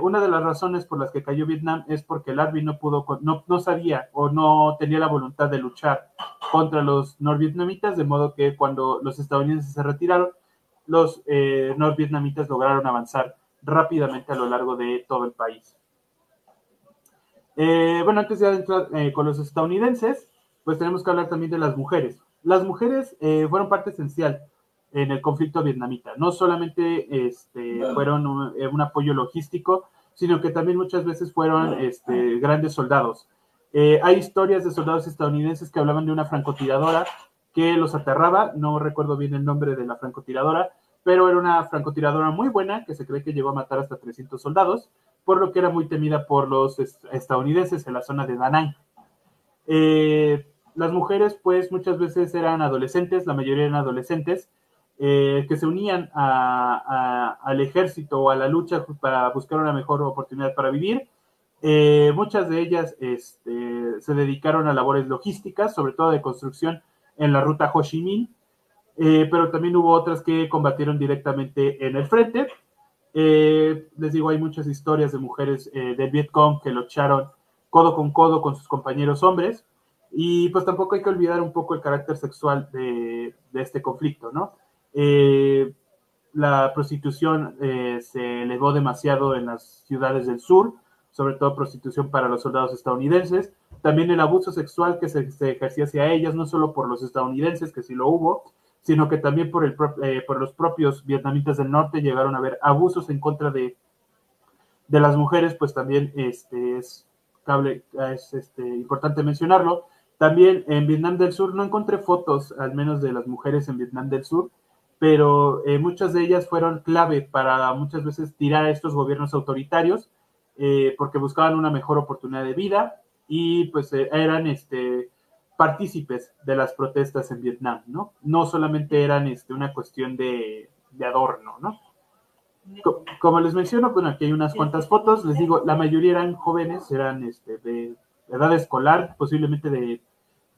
Speaker 2: Una de las razones por las que cayó Vietnam es porque el Army no sabía o no tenía la voluntad de luchar contra los norvietnamitas, de modo que cuando los estadounidenses se retiraron, los norvietnamitas lograron avanzar rápidamente a lo largo de todo el país. Bueno, antes de entrar con los estadounidenses, pues tenemos que hablar también de las mujeres. Las mujeres fueron parte esencial en el conflicto vietnamita. No solamente fueron un apoyo logístico, sino que también muchas veces fueron grandes soldados. Hay historias de soldados estadounidenses que hablaban de una francotiradora que los aterraba. No recuerdo bien el nombre de la francotiradora, pero era una francotiradora muy buena que se cree que llegó a matar hasta 300 soldados, por lo que era muy temida por los estadounidenses en la zona de Da Nang. Las mujeres, pues, muchas veces eran adolescentes, la mayoría eran adolescentes, que se unían al ejército o a la lucha para buscar una mejor oportunidad para vivir. Muchas de ellas se dedicaron a labores logísticas, sobre todo de construcción en la ruta Ho Chi Minh, pero también hubo otras que combatieron directamente en el frente. Les digo, hay muchas historias de mujeres del Vietcong que lucharon codo con sus compañeros hombres, y pues tampoco hay que olvidar un poco el carácter sexual de este conflicto, ¿no? La prostitución se elevó demasiado en las ciudades del sur, sobre todo prostitución para los soldados estadounidenses, también el abuso sexual que se ejercía hacia ellas, no solo por los estadounidenses, que sí lo hubo, sino que también por los propios vietnamitas del norte llegaron a haber abusos en contra de las mujeres, pues también es importante mencionarlo. También en Vietnam del Sur no encontré fotos, al menos de las mujeres en Vietnam del Sur, pero muchas de ellas fueron clave para muchas veces tirar a estos gobiernos autoritarios, porque buscaban una mejor oportunidad de vida y pues eran partícipes de las protestas en Vietnam, ¿no? No solamente eran una cuestión de adorno, ¿no? Como les menciono, bueno, aquí hay unas cuantas fotos, les digo, la mayoría eran jóvenes, eran de edad escolar, posiblemente de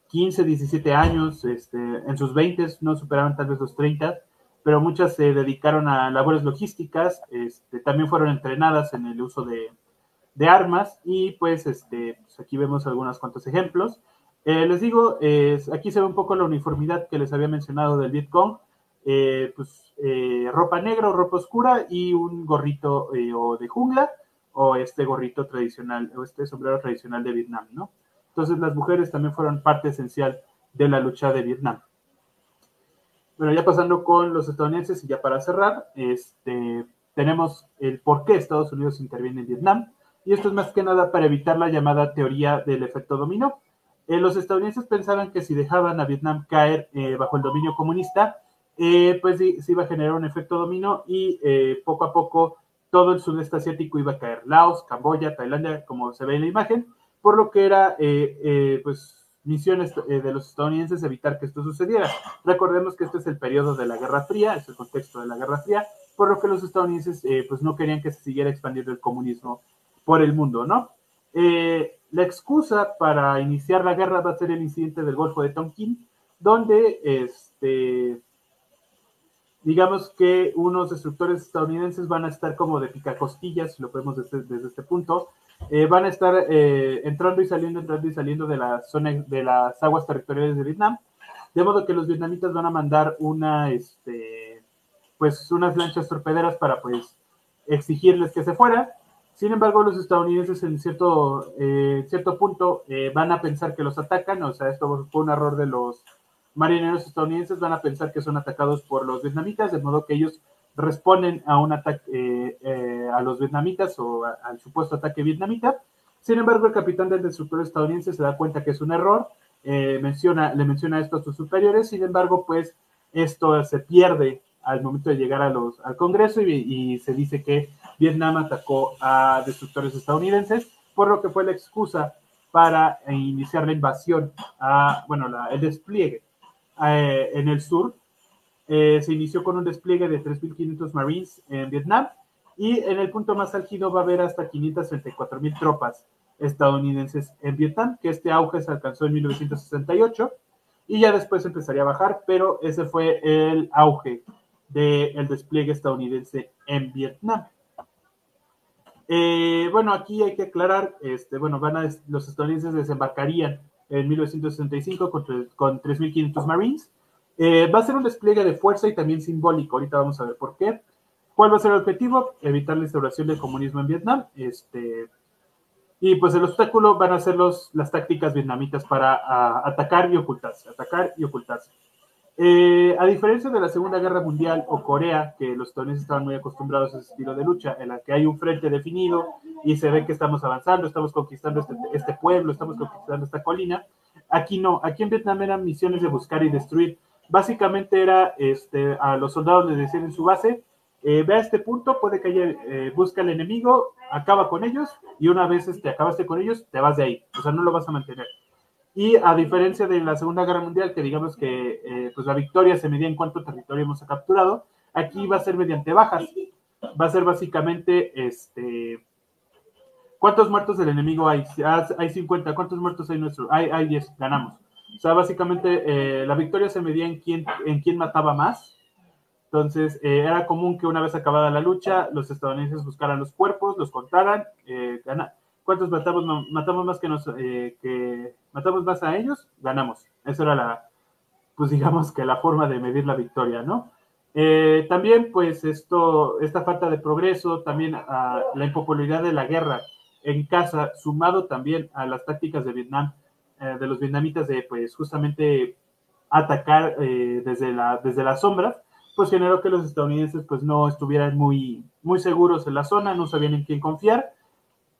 Speaker 2: 15, 17 años, en sus 20 no superaban tal vez los 30, pero muchas se dedicaron a labores logísticas, también fueron entrenadas en el uso de armas y pues, pues aquí vemos algunos cuantos ejemplos. Les digo, aquí se ve un poco la uniformidad que les había mencionado del Vietcong, pues ropa negra o ropa oscura y un gorrito o de jungla o este gorrito tradicional o este sombrero tradicional de Vietnam, ¿no? Entonces las mujeres también fueron parte esencial de la lucha de Vietnam. Bueno, ya pasando con los estadounidenses y ya para cerrar, tenemos el por qué Estados Unidos interviene en Vietnam, y esto es más que nada para evitar la llamada teoría del efecto dominó. Los estadounidenses pensaban que si dejaban a Vietnam caer bajo el dominio comunista, pues sí, se iba a generar un efecto dominó y poco a poco todo el sudeste asiático iba a caer. Laos, Camboya, Tailandia, como se ve en la imagen, por lo que era pues misiones de los estadounidenses evitar que esto sucediera. Recordemos que este es el periodo de la Guerra Fría, es el contexto de la Guerra Fría, por lo que los estadounidenses pues no querían que se siguiera expandiendo el comunismo por el mundo, ¿no? La excusa para iniciar la guerra va a ser el incidente del Golfo de Tonkin, donde digamos que unos destructores estadounidenses van a estar como de picacostillas, si lo vemos desde este punto, van a estar entrando y saliendo de la zona de las aguas territoriales de Vietnam, de modo que los vietnamitas van a mandar pues unas lanchas torpederas para pues exigirles que se fueran. Sin embargo, los estadounidenses en cierto punto van a pensar que los atacan, o sea, esto fue un error de los marineros estadounidenses, van a pensar que son atacados por los vietnamitas, de modo que ellos responden a un ataque a los vietnamitas o al supuesto ataque vietnamita. Sin embargo, el capitán del destructor estadounidense se da cuenta que es un error, le menciona esto a sus superiores, sin embargo, pues esto se pierde al momento de llegar al Congreso y se dice que Vietnam atacó a destructores estadounidenses, por lo que fue la excusa para iniciar la invasión, el despliegue en el sur. Se inició con un despliegue de 3.500 Marines en Vietnam y en el punto más álgido va a haber hasta 534,000 tropas estadounidenses en Vietnam, que este auge se alcanzó en 1968 y ya después empezaría a bajar, pero ese fue el auge del despliegue estadounidense en Vietnam. Bueno, aquí hay que aclarar, los estadounidenses desembarcarían en 1965 con 3.500 Marines. Va a ser un despliegue de fuerza y también simbólico. Ahorita vamos a ver por qué. ¿Cuál va a ser el objetivo? Evitar la instauración del comunismo en Vietnam. Y pues el obstáculo van a ser las tácticas vietnamitas para atacar y ocultarse, atacar y ocultarse. A diferencia de la Segunda Guerra Mundial o Corea, que los estadounidenses estaban muy acostumbrados a ese estilo de lucha, en la que hay un frente definido y se ve que estamos avanzando, estamos conquistando este pueblo, estamos conquistando esta colina, aquí no, aquí en Vietnam eran misiones de buscar y destruir. Básicamente era, a los soldados les decían en su base, ve a este punto, puede que haya, busca al enemigo, acaba con ellos, y una vez acabaste con ellos, te vas de ahí, o sea, no lo vas a mantener. Y a diferencia de la Segunda Guerra Mundial, que digamos que pues la victoria se medía en cuánto territorio hemos capturado, aquí va a ser mediante bajas. Va a ser básicamente, ¿cuántos muertos del enemigo hay? Hay 50, ¿cuántos muertos hay nuestro? Hay 10, ganamos. O sea, básicamente la victoria se medía en quién mataba más. Entonces, era común que una vez acabada la lucha, los estadounidenses buscaran los cuerpos, los contaran, ¿cuántos matamos? No, matamos más que matamos más a ellos, ganamos. Esa era pues digamos que la forma de medir la victoria, ¿no? También, pues, esta falta de progreso, también a la impopularidad de la guerra en casa, sumado también a las tácticas de Vietnam, de los vietnamitas de, pues, justamente atacar desde las sombras, pues generó que los estadounidenses, pues, no estuvieran muy seguros en la zona, no sabían en quién confiar.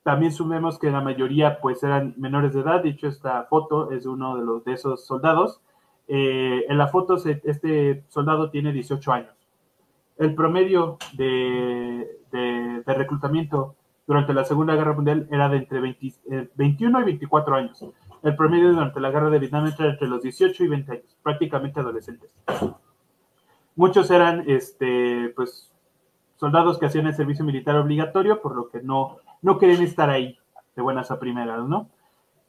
Speaker 2: También sumemos que la mayoría, pues, eran menores de edad. De hecho, esta foto es de uno de esos soldados. En la foto, este soldado tiene 18 años. El promedio de reclutamiento durante la Segunda Guerra Mundial era de entre 21 y 24 años. El promedio durante la Guerra de Vietnam era entre los 18 y 20 años, prácticamente adolescentes. Muchos eran, pues, soldados que hacían el servicio militar obligatorio, por lo que no querían estar ahí de buenas a primeras, ¿no?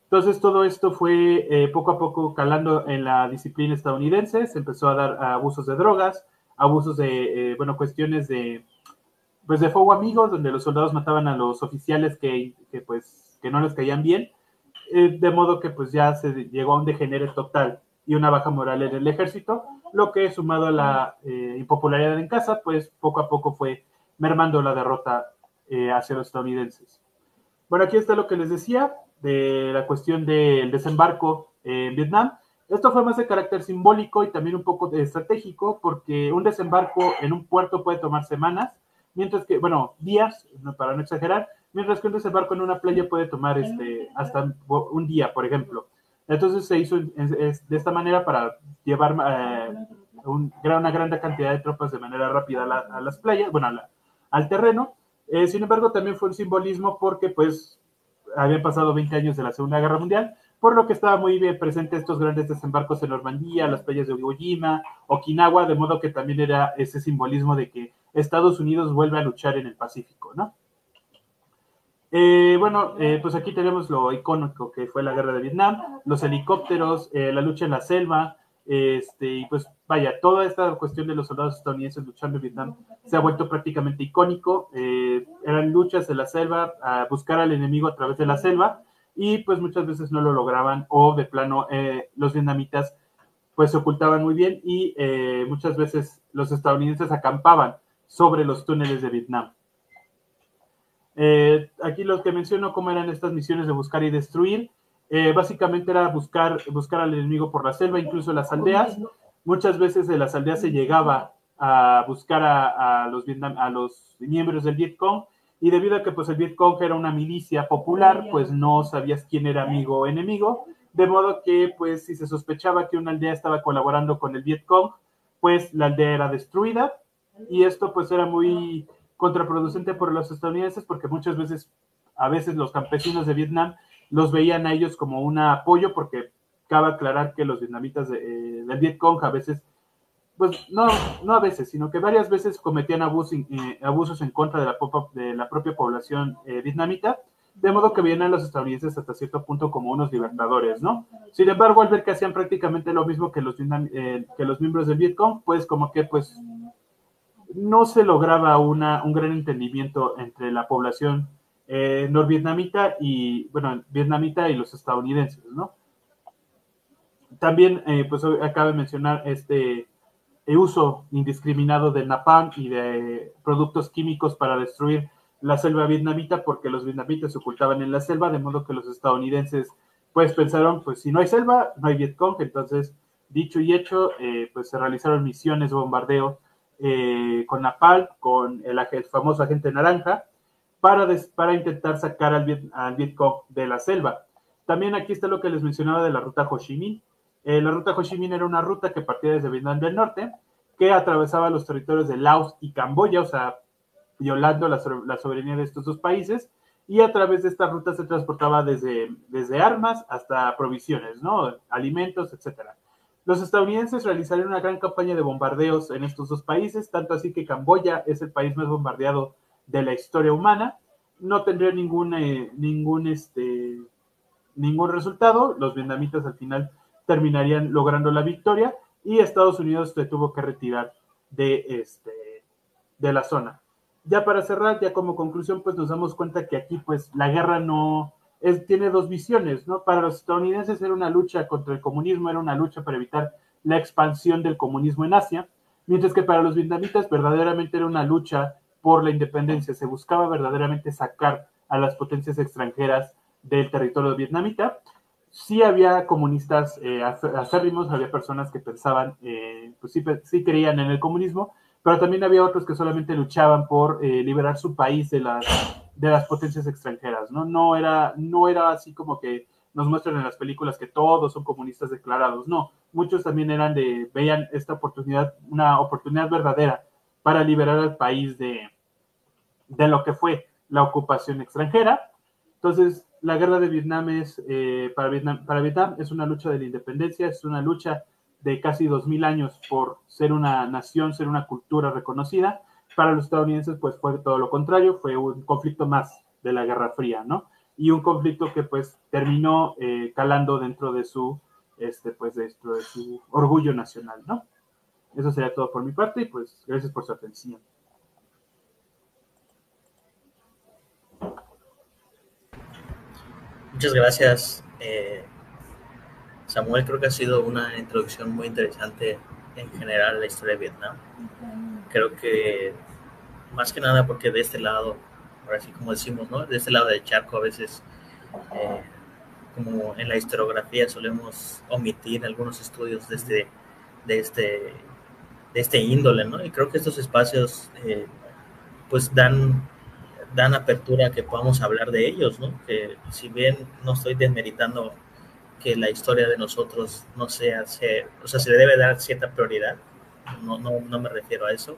Speaker 2: Entonces todo esto fue poco a poco calando en la disciplina estadounidense, se empezó a dar abusos de drogas, abusos de, cuestiones pues de fuego amigo, donde los soldados mataban a los oficiales que no les caían bien, de modo que pues ya se llegó a un degenere total y una baja moral en el ejército, lo que sumado a la impopularidad en casa, pues poco a poco fue mermando la derrota hacia los estadounidenses. Bueno, aquí está lo que les decía de la cuestión del desembarco en Vietnam. Esto fue más de carácter simbólico y también un poco estratégico, porque un desembarco en un puerto puede tomar semanas, mientras que, días, para no exagerar, mientras que un desembarco en una playa puede tomar hasta un día, por ejemplo. Entonces se hizo de esta manera para llevar una gran cantidad de tropas de manera rápida a las playas, al terreno. Sin embargo, también fue un simbolismo porque pues habían pasado 20 años de la Segunda Guerra Mundial, por lo que estaba muy bien presente estos grandes desembarcos en Normandía, las playas de Iwo Jima, Okinawa, de modo que también era ese simbolismo de que Estados Unidos vuelve a luchar en el Pacífico, ¿no? Pues aquí tenemos lo icónico que fue la guerra de Vietnam, los helicópteros, la lucha en la selva, y pues vaya, toda esta cuestión de los soldados estadounidenses luchando en Vietnam se ha vuelto prácticamente icónico. Eran luchas en la selva, a buscar al enemigo a través de la selva, y pues muchas veces no lo lograban, o de plano los vietnamitas pues se ocultaban muy bien, y muchas veces los estadounidenses acampaban sobre los túneles de Vietnam. Aquí los que menciono cómo eran estas misiones de buscar y destruir, básicamente era buscar al enemigo por la selva, incluso las aldeas. Muchas veces de las aldeas se llegaba a buscar a los miembros del Vietcong, y debido a que pues el Vietcong era una milicia popular, pues no sabías quién era amigo o enemigo, de modo que pues si se sospechaba que una aldea estaba colaborando con el Vietcong, pues la aldea era destruida, y esto pues era muy contraproducente por los estadounidenses, porque a veces los campesinos de Vietnam los veían a ellos como un apoyo, porque cabe aclarar que los vietnamitas del Vietcong a veces, pues no a veces, sino que varias veces cometían abusos en contra de la propia población vietnamita, de modo que veían a los estadounidenses hasta cierto punto como unos libertadores, ¿no? Sin embargo, al ver que hacían prácticamente lo mismo que los miembros del Vietcong, pues como que pues no se lograba un gran entendimiento entre la población norvietnamita vietnamita y los estadounidenses, ¿no? También, pues acaba de mencionar uso indiscriminado de napalm y de productos químicos para destruir la selva vietnamita porque los vietnamitas se ocultaban en la selva, de modo que los estadounidenses pues pensaron, pues si no hay selva, no hay Vietcong. Entonces, dicho y hecho, pues se realizaron misiones de bombardeo con napalm, con el famoso agente naranja, para intentar sacar al Vietcong de la selva. También aquí está lo que les mencionaba de la ruta Ho Chi Minh. La ruta Ho Chi Minh era una ruta que partía desde Vietnam del Norte, que atravesaba los territorios de Laos y Camboya, o sea, violando la soberanía de estos dos países, y a través de esta ruta se transportaba desde armas hasta provisiones, ¿no? Alimentos, etcétera. Los estadounidenses realizaron una gran campaña de bombardeos en estos dos países, tanto así que Camboya es el país más bombardeado de la historia humana. No tendría ningún resultado. Los vietnamitas al final terminarían logrando la victoria y Estados Unidos se tuvo que retirar de la zona. Ya para cerrar, ya como conclusión, pues nos damos cuenta que aquí pues la guerra tiene dos visiones, ¿no? Para los estadounidenses era una lucha contra el comunismo, era una lucha para evitar la expansión del comunismo en Asia, mientras que para los vietnamitas verdaderamente era una lucha por la independencia. Se buscaba verdaderamente sacar a las potencias extranjeras del territorio vietnamita. Sí había comunistas acérrimos, había personas que pensaban, pues sí creían en el comunismo, pero también había otros que solamente luchaban por liberar su país de las potencias extranjeras, ¿no? No era así como que nos muestran en las películas que todos son comunistas declarados, no. Muchos también veían esta oportunidad, una oportunidad verdadera para liberar al país de lo que fue la ocupación extranjera. Entonces, la guerra de Vietnam para Vietnam es una lucha de la independencia, es una lucha de casi 2000 años por ser una nación, ser una cultura reconocida. Para los estadounidenses, pues fue todo lo contrario, fue un conflicto más de la Guerra Fría, ¿no? Y un conflicto que pues terminó calando dentro de su orgullo nacional, ¿no? Eso sería todo por mi parte y pues gracias por su atención.
Speaker 1: Muchas gracias, Samuel. Creo que ha sido una introducción muy interesante en general a la historia de Vietnam. Creo que más que nada porque de este lado, ahora sí como decimos, ¿no? De este lado del charco a veces, como en la historiografía solemos omitir algunos estudios de este, de este índole, ¿no? Y creo que estos espacios pues dan apertura a que podamos hablar de ellos, ¿no? Que si bien no estoy desmeritando que la historia de nosotros no o sea, se le debe dar cierta prioridad, no me refiero a eso,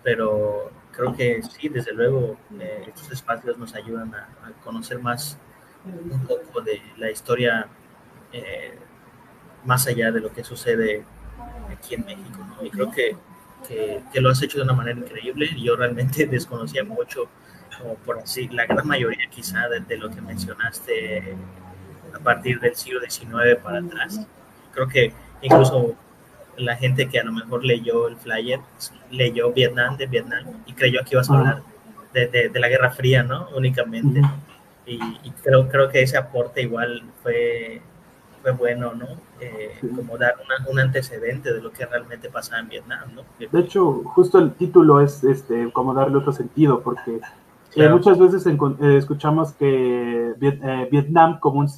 Speaker 1: pero creo que sí, desde luego, estos espacios nos ayudan a conocer más un poco de la historia, eh, más allá de lo que sucede aquí en México, ¿no? Y creo que lo has hecho de una manera increíble. Yo realmente desconocía mucho, como por así, la gran mayoría quizá de lo que mencionaste a partir del siglo XIX para atrás. Creo que incluso la gente que a lo mejor leyó el flyer, leyó Vietnam de Vietnam y creyó que ibas a hablar de la Guerra Fría, ¿no? Únicamente. Y creo que ese aporte igual fue bueno, ¿no? Como dar un antecedente de lo que realmente pasaba en Vietnam, ¿no?
Speaker 2: De hecho, justo el título es como darle otro sentido, porque
Speaker 1: Claro.
Speaker 2: muchas veces escuchamos que Vietnam como un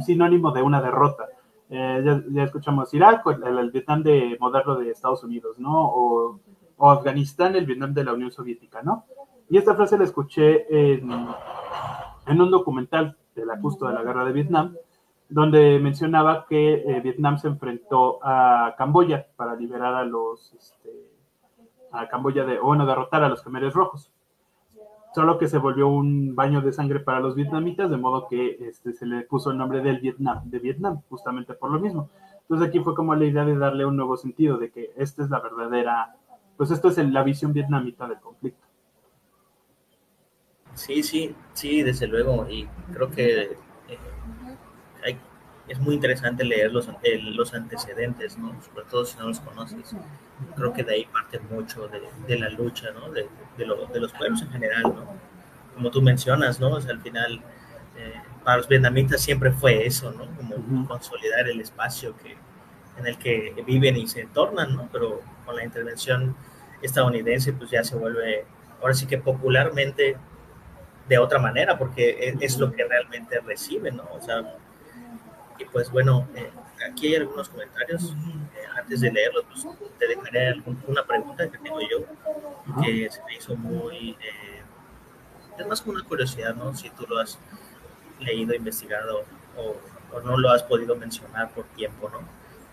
Speaker 2: sinónimo de una derrota. Ya escuchamos Irak, el Vietnam moderno de Estados Unidos, ¿no? O Afganistán, el Vietnam de la Unión Soviética, ¿no? Y esta frase la escuché en un documental justo de la guerra de Vietnam, donde mencionaba que Vietnam se enfrentó a Camboya para liberar a Camboya derrotar a los Khmeres Rojos. Solo que se volvió un baño de sangre para los vietnamitas, de modo que se le puso el nombre de Vietnam, justamente por lo mismo. Entonces aquí fue como la idea de darle un nuevo sentido, de que esta es la verdadera, pues esto es la visión vietnamita del conflicto.
Speaker 1: Sí, desde luego. Y creo que es muy interesante leer los antecedentes, ¿no? Sobre todo si no los conoces. Creo que de ahí parte mucho de la lucha, ¿no? De los pueblos en general, ¿no? Como tú mencionas, ¿no? O sea, al final, para los vietnamitas siempre fue eso, ¿no? Como consolidar el espacio en el que viven y se entornan, ¿no? Pero con la intervención estadounidense, pues ya se vuelve ahora sí que popularmente de otra manera, porque es lo que realmente reciben, ¿no? O sea, y pues bueno, aquí hay algunos comentarios. Antes de leerlos, pues, te dejaré una pregunta que tengo yo,
Speaker 2: Ajá.
Speaker 1: que se me hizo muy... es más como una curiosidad, ¿no? Si tú lo has leído, investigado o no lo has podido mencionar por tiempo, ¿no?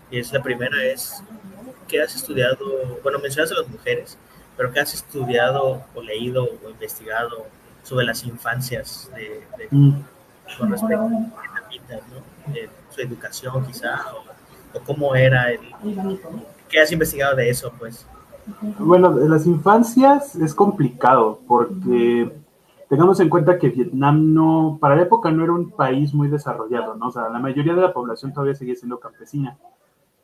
Speaker 1: Y es la primera es, ¿qué has estudiado? Bueno, mencionas a las mujeres, pero ¿qué has estudiado o leído o investigado sobre las infancias
Speaker 2: Mm.
Speaker 1: con respecto a vietnamitas, ¿no? Su educación quizá, o cómo era el... ¿Qué has investigado de eso, pues?
Speaker 2: Bueno, de las infancias es complicado porque tengamos en cuenta que Vietnam no, para la época no era un país muy desarrollado, ¿no? O sea, la mayoría de la población todavía seguía siendo campesina.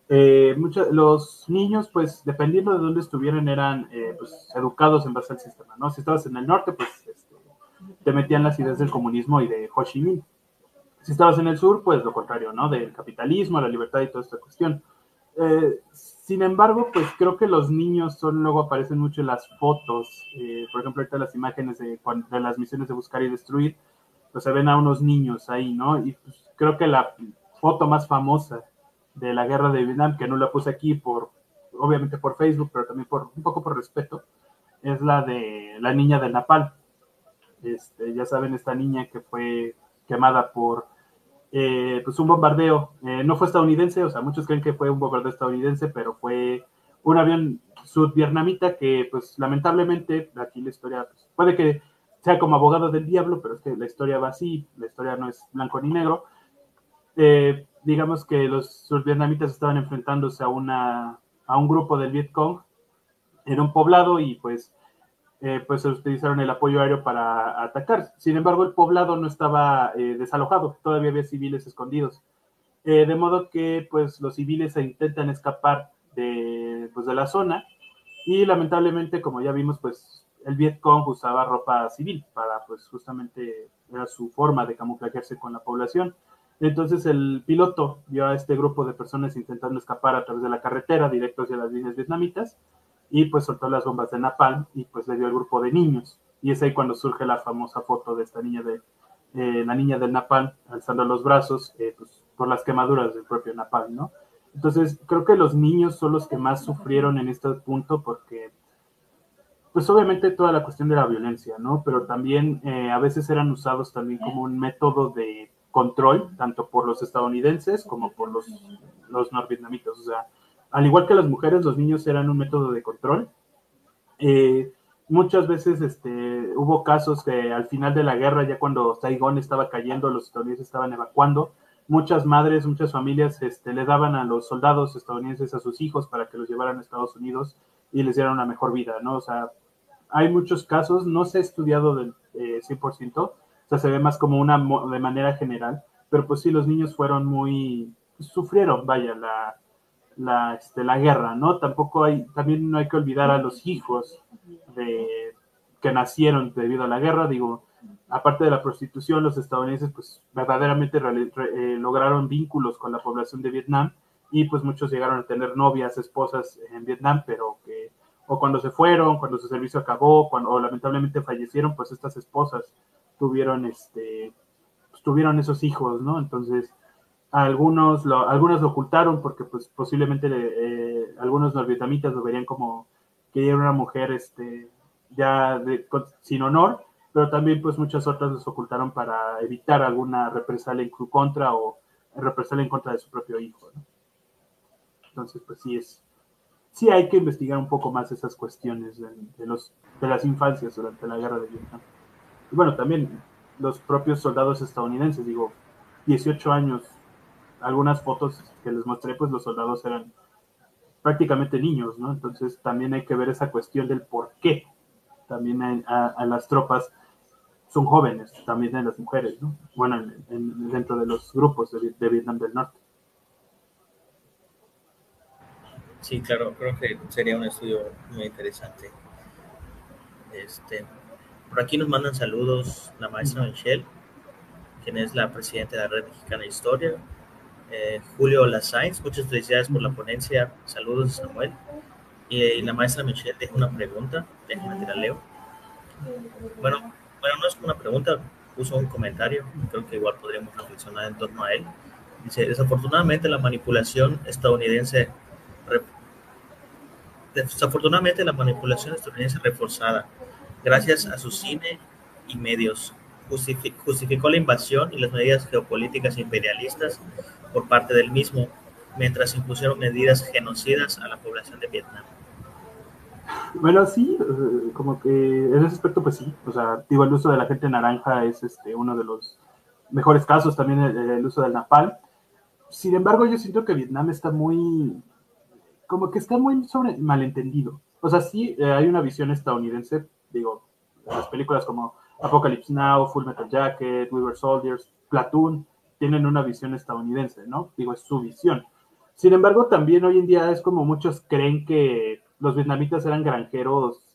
Speaker 2: Los niños, pues, dependiendo de dónde estuvieran, eran pues, educados en base al sistema, ¿no? Si estabas en el norte, pues, te metían las ideas del comunismo y de Ho Chi Minh. Si estabas en el sur, pues lo contrario, ¿no? Del capitalismo, la libertad y toda esta cuestión. Sin embargo, pues creo que los niños son, luego aparecen mucho en las fotos, por ejemplo, ahorita las imágenes de las misiones de buscar y destruir, pues se ven a unos niños ahí, ¿no? Y pues, creo que la foto más famosa de la guerra de Vietnam, que no la puse aquí obviamente por Facebook, pero también un poco por respeto, es la de la niña del Napal. Ya saben, esta niña que fue quemada por pues un bombardeo, no fue estadounidense, o sea, muchos creen que fue un bombardeo estadounidense, pero fue un avión sudvietnamita que, pues, lamentablemente, aquí la historia, pues, puede que sea como abogado del diablo, pero es que la historia va así, la historia no es blanco ni negro. Digamos que los sudvietnamitas estaban enfrentándose a un grupo del Vietcong en un poblado y, pues utilizaron el apoyo aéreo para atacar. Sin embargo, el poblado no estaba desalojado, todavía había civiles escondidos. De modo que pues los civiles se intentan escapar pues, de la zona y lamentablemente, como ya vimos, pues el Vietcong usaba ropa civil para pues justamente era su forma de camuflajearse con la población. Entonces el piloto vio a este grupo de personas intentando escapar a través de la carretera directo hacia las líneas vietnamitas y pues soltó las bombas de napalm y pues le dio al grupo de niños. Y es ahí cuando surge la famosa foto de esta niña la niña del napalm alzando los brazos pues, por las quemaduras del propio napalm, ¿no? Entonces, creo que los niños son los que más sufrieron en este punto porque, pues obviamente toda la cuestión de la violencia, ¿no? Pero también a veces eran usados también como un método de control, tanto por los estadounidenses como por los norvietnamitas. O sea, al igual que las mujeres, los niños eran un método de control. Eh, Muchas veces hubo casos que al final de la guerra, ya cuando Saigón estaba cayendo, los estadounidenses estaban evacuando, muchas madres, muchas familias le daban a los soldados estadounidenses a sus hijos para que los llevaran a Estados Unidos y les dieran una mejor vida, ¿no? O sea, hay muchos casos, no se ha estudiado del 100%, o sea, se ve más como de manera general, pero pues sí, los niños fueron sufrieron, vaya, la guerra, ¿no? También no hay que olvidar a los hijos que nacieron debido a la guerra, digo, aparte de la prostitución, los estadounidenses pues verdaderamente lograron vínculos con la población de Vietnam y pues muchos llegaron a tener novias, esposas en Vietnam, pero que o cuando se fueron, cuando su servicio acabó, o lamentablemente fallecieron, pues estas esposas tuvieron pues, tuvieron esos hijos, ¿no? Entonces, algunos lo ocultaron porque pues posiblemente algunos norvietnamitas lo verían como que era una mujer ya sin honor, pero también pues muchas otras los ocultaron para evitar alguna represalia en su contra o represalia en contra de su propio hijo, ¿no? Entonces pues sí hay que investigar un poco más esas cuestiones de las infancias durante la guerra de Vietnam. Y bueno, también los propios soldados estadounidenses, digo, 18 años, algunas fotos que les mostré, pues los soldados eran prácticamente niños, ¿no? Entonces también hay que ver esa cuestión del por qué también a las tropas son jóvenes, también en las mujeres, ¿no? Bueno, dentro de los grupos de Vietnam del Norte.
Speaker 1: Sí, claro, creo que sería un estudio muy interesante. Este, por aquí nos mandan saludos la maestra Michelle, quien es la presidenta de la Red Mexicana de Historia. Julio Lasainz, muchas felicidades por la ponencia. Saludos, Samuel. Y la maestra Michelle deja una pregunta, déjame te la leo. Bueno, bueno, no es una pregunta, puso un comentario, creo que igual podríamos reflexionar en torno a él. Dice, desafortunadamente la manipulación estadounidense, desafortunadamente la manipulación estadounidense reforzada, gracias a su cine y medios, justificó la invasión y las medidas geopolíticas imperialistas por parte del mismo, mientras impusieron medidas genocidas a la población de Vietnam.
Speaker 2: Bueno, sí, como que en ese aspecto, pues sí, o sea, digo, el uso de la gente naranja es uno de los mejores casos, también el uso del napalm. Sin embargo, yo siento que Vietnam está muy, como que está muy sobre malentendido. O sea, sí, hay una visión estadounidense, digo, las películas como Apocalypse Now, Full Metal Jacket, We Were Soldiers, Platoon, tienen una visión estadounidense, ¿no? Digo, es su visión. Sin embargo, también hoy en día es como muchos creen que los vietnamitas eran granjeros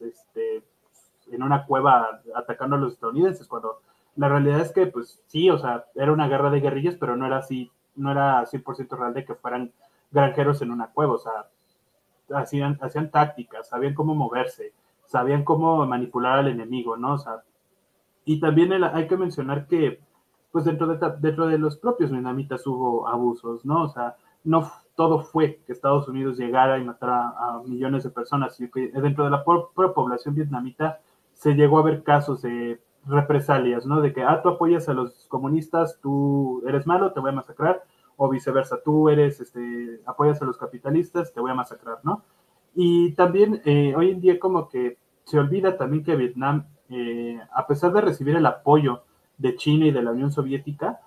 Speaker 2: en una cueva atacando a los estadounidenses, cuando la realidad es que, pues sí, o sea, era una guerra de guerrillas, pero no era así, no era 100% real de que fueran granjeros en una cueva, o sea, hacían tácticas, sabían cómo moverse, sabían cómo manipular al enemigo, ¿no? O sea, y también hay que mencionar que, pues dentro de los propios vietnamitas hubo abusos, ¿no? O sea, no todo fue que Estados Unidos llegara y matara a millones de personas, sino que dentro de la propia población vietnamita se llegó a ver casos de represalias, ¿no? De que, tú apoyas a los comunistas, tú eres malo, te voy a masacrar, o viceversa, tú apoyas a los capitalistas, te voy a masacrar, ¿no? Y también hoy en día como que se olvida también que Vietnam, a pesar de recibir el apoyo de China y de la Unión Soviética,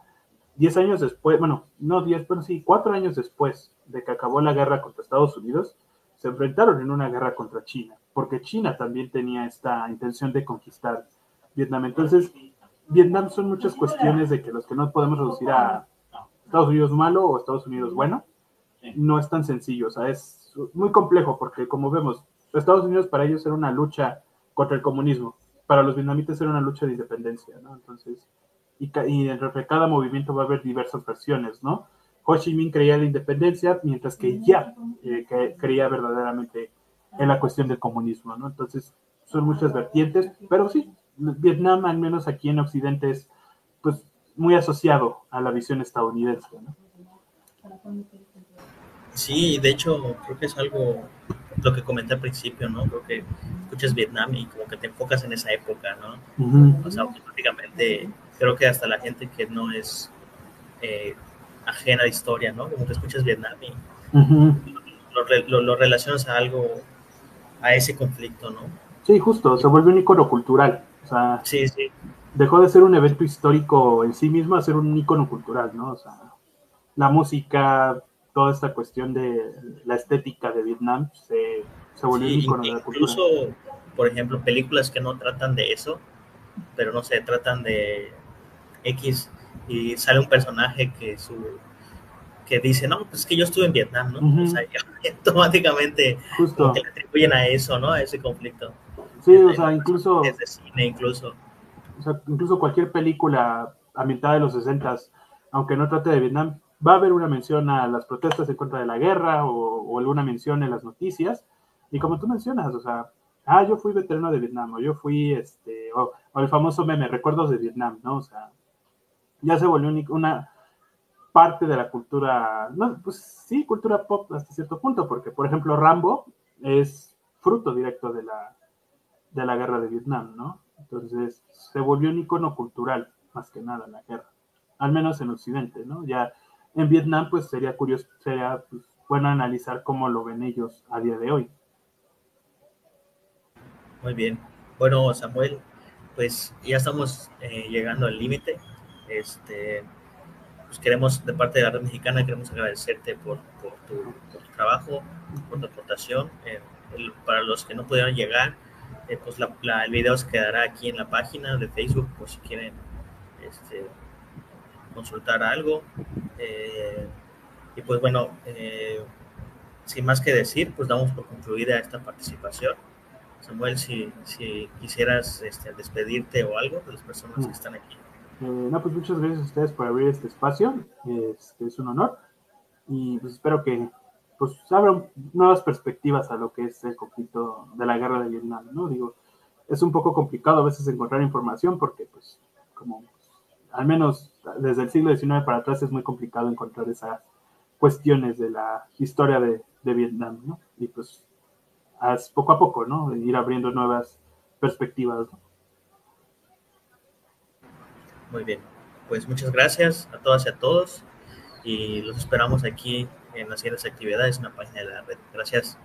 Speaker 2: 10 años después, bueno, no 10, pero sí, 4 años después de que acabó la guerra contra Estados Unidos, se enfrentaron en una guerra contra China, porque China también tenía esta intención de conquistar Vietnam. Entonces, Vietnam son muchas cuestiones de que los que no podemos reducir a Estados Unidos malo o Estados Unidos bueno, no es tan sencillo, o sea, es muy complejo porque como vemos, Estados Unidos para ellos era una lucha contra el comunismo, para los vietnamitas era una lucha de independencia, ¿no? Entonces, y entre cada movimiento va a haber diversas versiones, ¿no? Ho Chi Minh creía en la independencia, mientras que ya creía verdaderamente en la cuestión del comunismo, ¿no? Entonces, son muchas vertientes, pero sí, Vietnam, al menos aquí en Occidente, es pues muy asociado a la visión estadounidense, ¿no?
Speaker 1: Sí, de hecho, creo que es algo, lo que comenté al principio, ¿no? Creo que escuchas Vietnam y como que te enfocas en esa época, ¿no?
Speaker 2: Uh -huh.
Speaker 1: O sea, automáticamente, creo que hasta la gente que no es eh, ajena a la historia, ¿no? Como que escuchas Vietnam y
Speaker 2: Uh -huh.
Speaker 1: lo relacionas a algo, a ese conflicto, ¿no?
Speaker 2: Sí, justo,
Speaker 1: Y,
Speaker 2: se vuelve un icono cultural. O sea,
Speaker 1: sí, sí,
Speaker 2: dejó de ser un evento histórico en sí mismo a ser un icono cultural, ¿no? O sea, la música, toda esta cuestión de la estética de Vietnam se volvió un
Speaker 1: sí,
Speaker 2: icono de la cultura.
Speaker 1: incluso, por ejemplo, películas que no tratan de eso, pero no sé, tratan de X y sale un personaje que dice, no, pues es que yo estuve en Vietnam, ¿no?
Speaker 2: Uh
Speaker 1: O sea,
Speaker 2: -huh.
Speaker 1: automáticamente como que
Speaker 2: Justo,
Speaker 1: le atribuyen a eso, ¿no? A ese conflicto
Speaker 2: sí, o sea,
Speaker 1: personajes de cine incluso.
Speaker 2: o sea, incluso cualquier película ambientada de los 60, aunque no trate de Vietnam, va a haber una mención a las protestas en contra de la guerra o alguna mención en las noticias. Y como tú mencionas, o sea, yo fui veterano de Vietnam, o yo fui, o el famoso meme, recuerdos de Vietnam, ¿no? O sea, ya se volvió una parte de la cultura, no, pues sí, cultura pop hasta cierto punto, porque, por ejemplo, Rambo es fruto directo de la guerra de Vietnam, ¿no? Entonces se volvió un icono cultural, más que nada, la guerra, al menos en Occidente, ¿no? Ya en Vietnam, pues sería curioso, sería pues, bueno analizar cómo lo ven ellos a día de hoy.
Speaker 1: Muy bien. Bueno, Samuel, pues ya estamos llegando al límite. Este, pues queremos, de parte de la red mexicana, queremos agradecerte por tu trabajo, por tu aportación. Para los que no pudieron llegar, pues el video se quedará aquí en la página de Facebook por si quieren este, consultar algo. Eh, y pues bueno, sin más que decir, pues damos por concluida esta participación. Samuel, si quisieras despedirte o algo de las personas que están aquí.
Speaker 2: No, pues muchas gracias a ustedes por abrir este espacio, es un honor y pues espero que pues abran nuevas perspectivas a lo que es el conflicto de la guerra de Vietnam, ¿no? Digo, es un poco complicado a veces encontrar información porque, pues, como al menos desde el siglo XIX para atrás es muy complicado encontrar esas cuestiones de la historia de Vietnam, ¿no? Y pues poco a poco, ¿no? Ir abriendo nuevas perspectivas, ¿no?
Speaker 1: Muy bien, pues muchas gracias a todas y a todos y los esperamos aquí en las siguientes actividades en la página de la red. Gracias.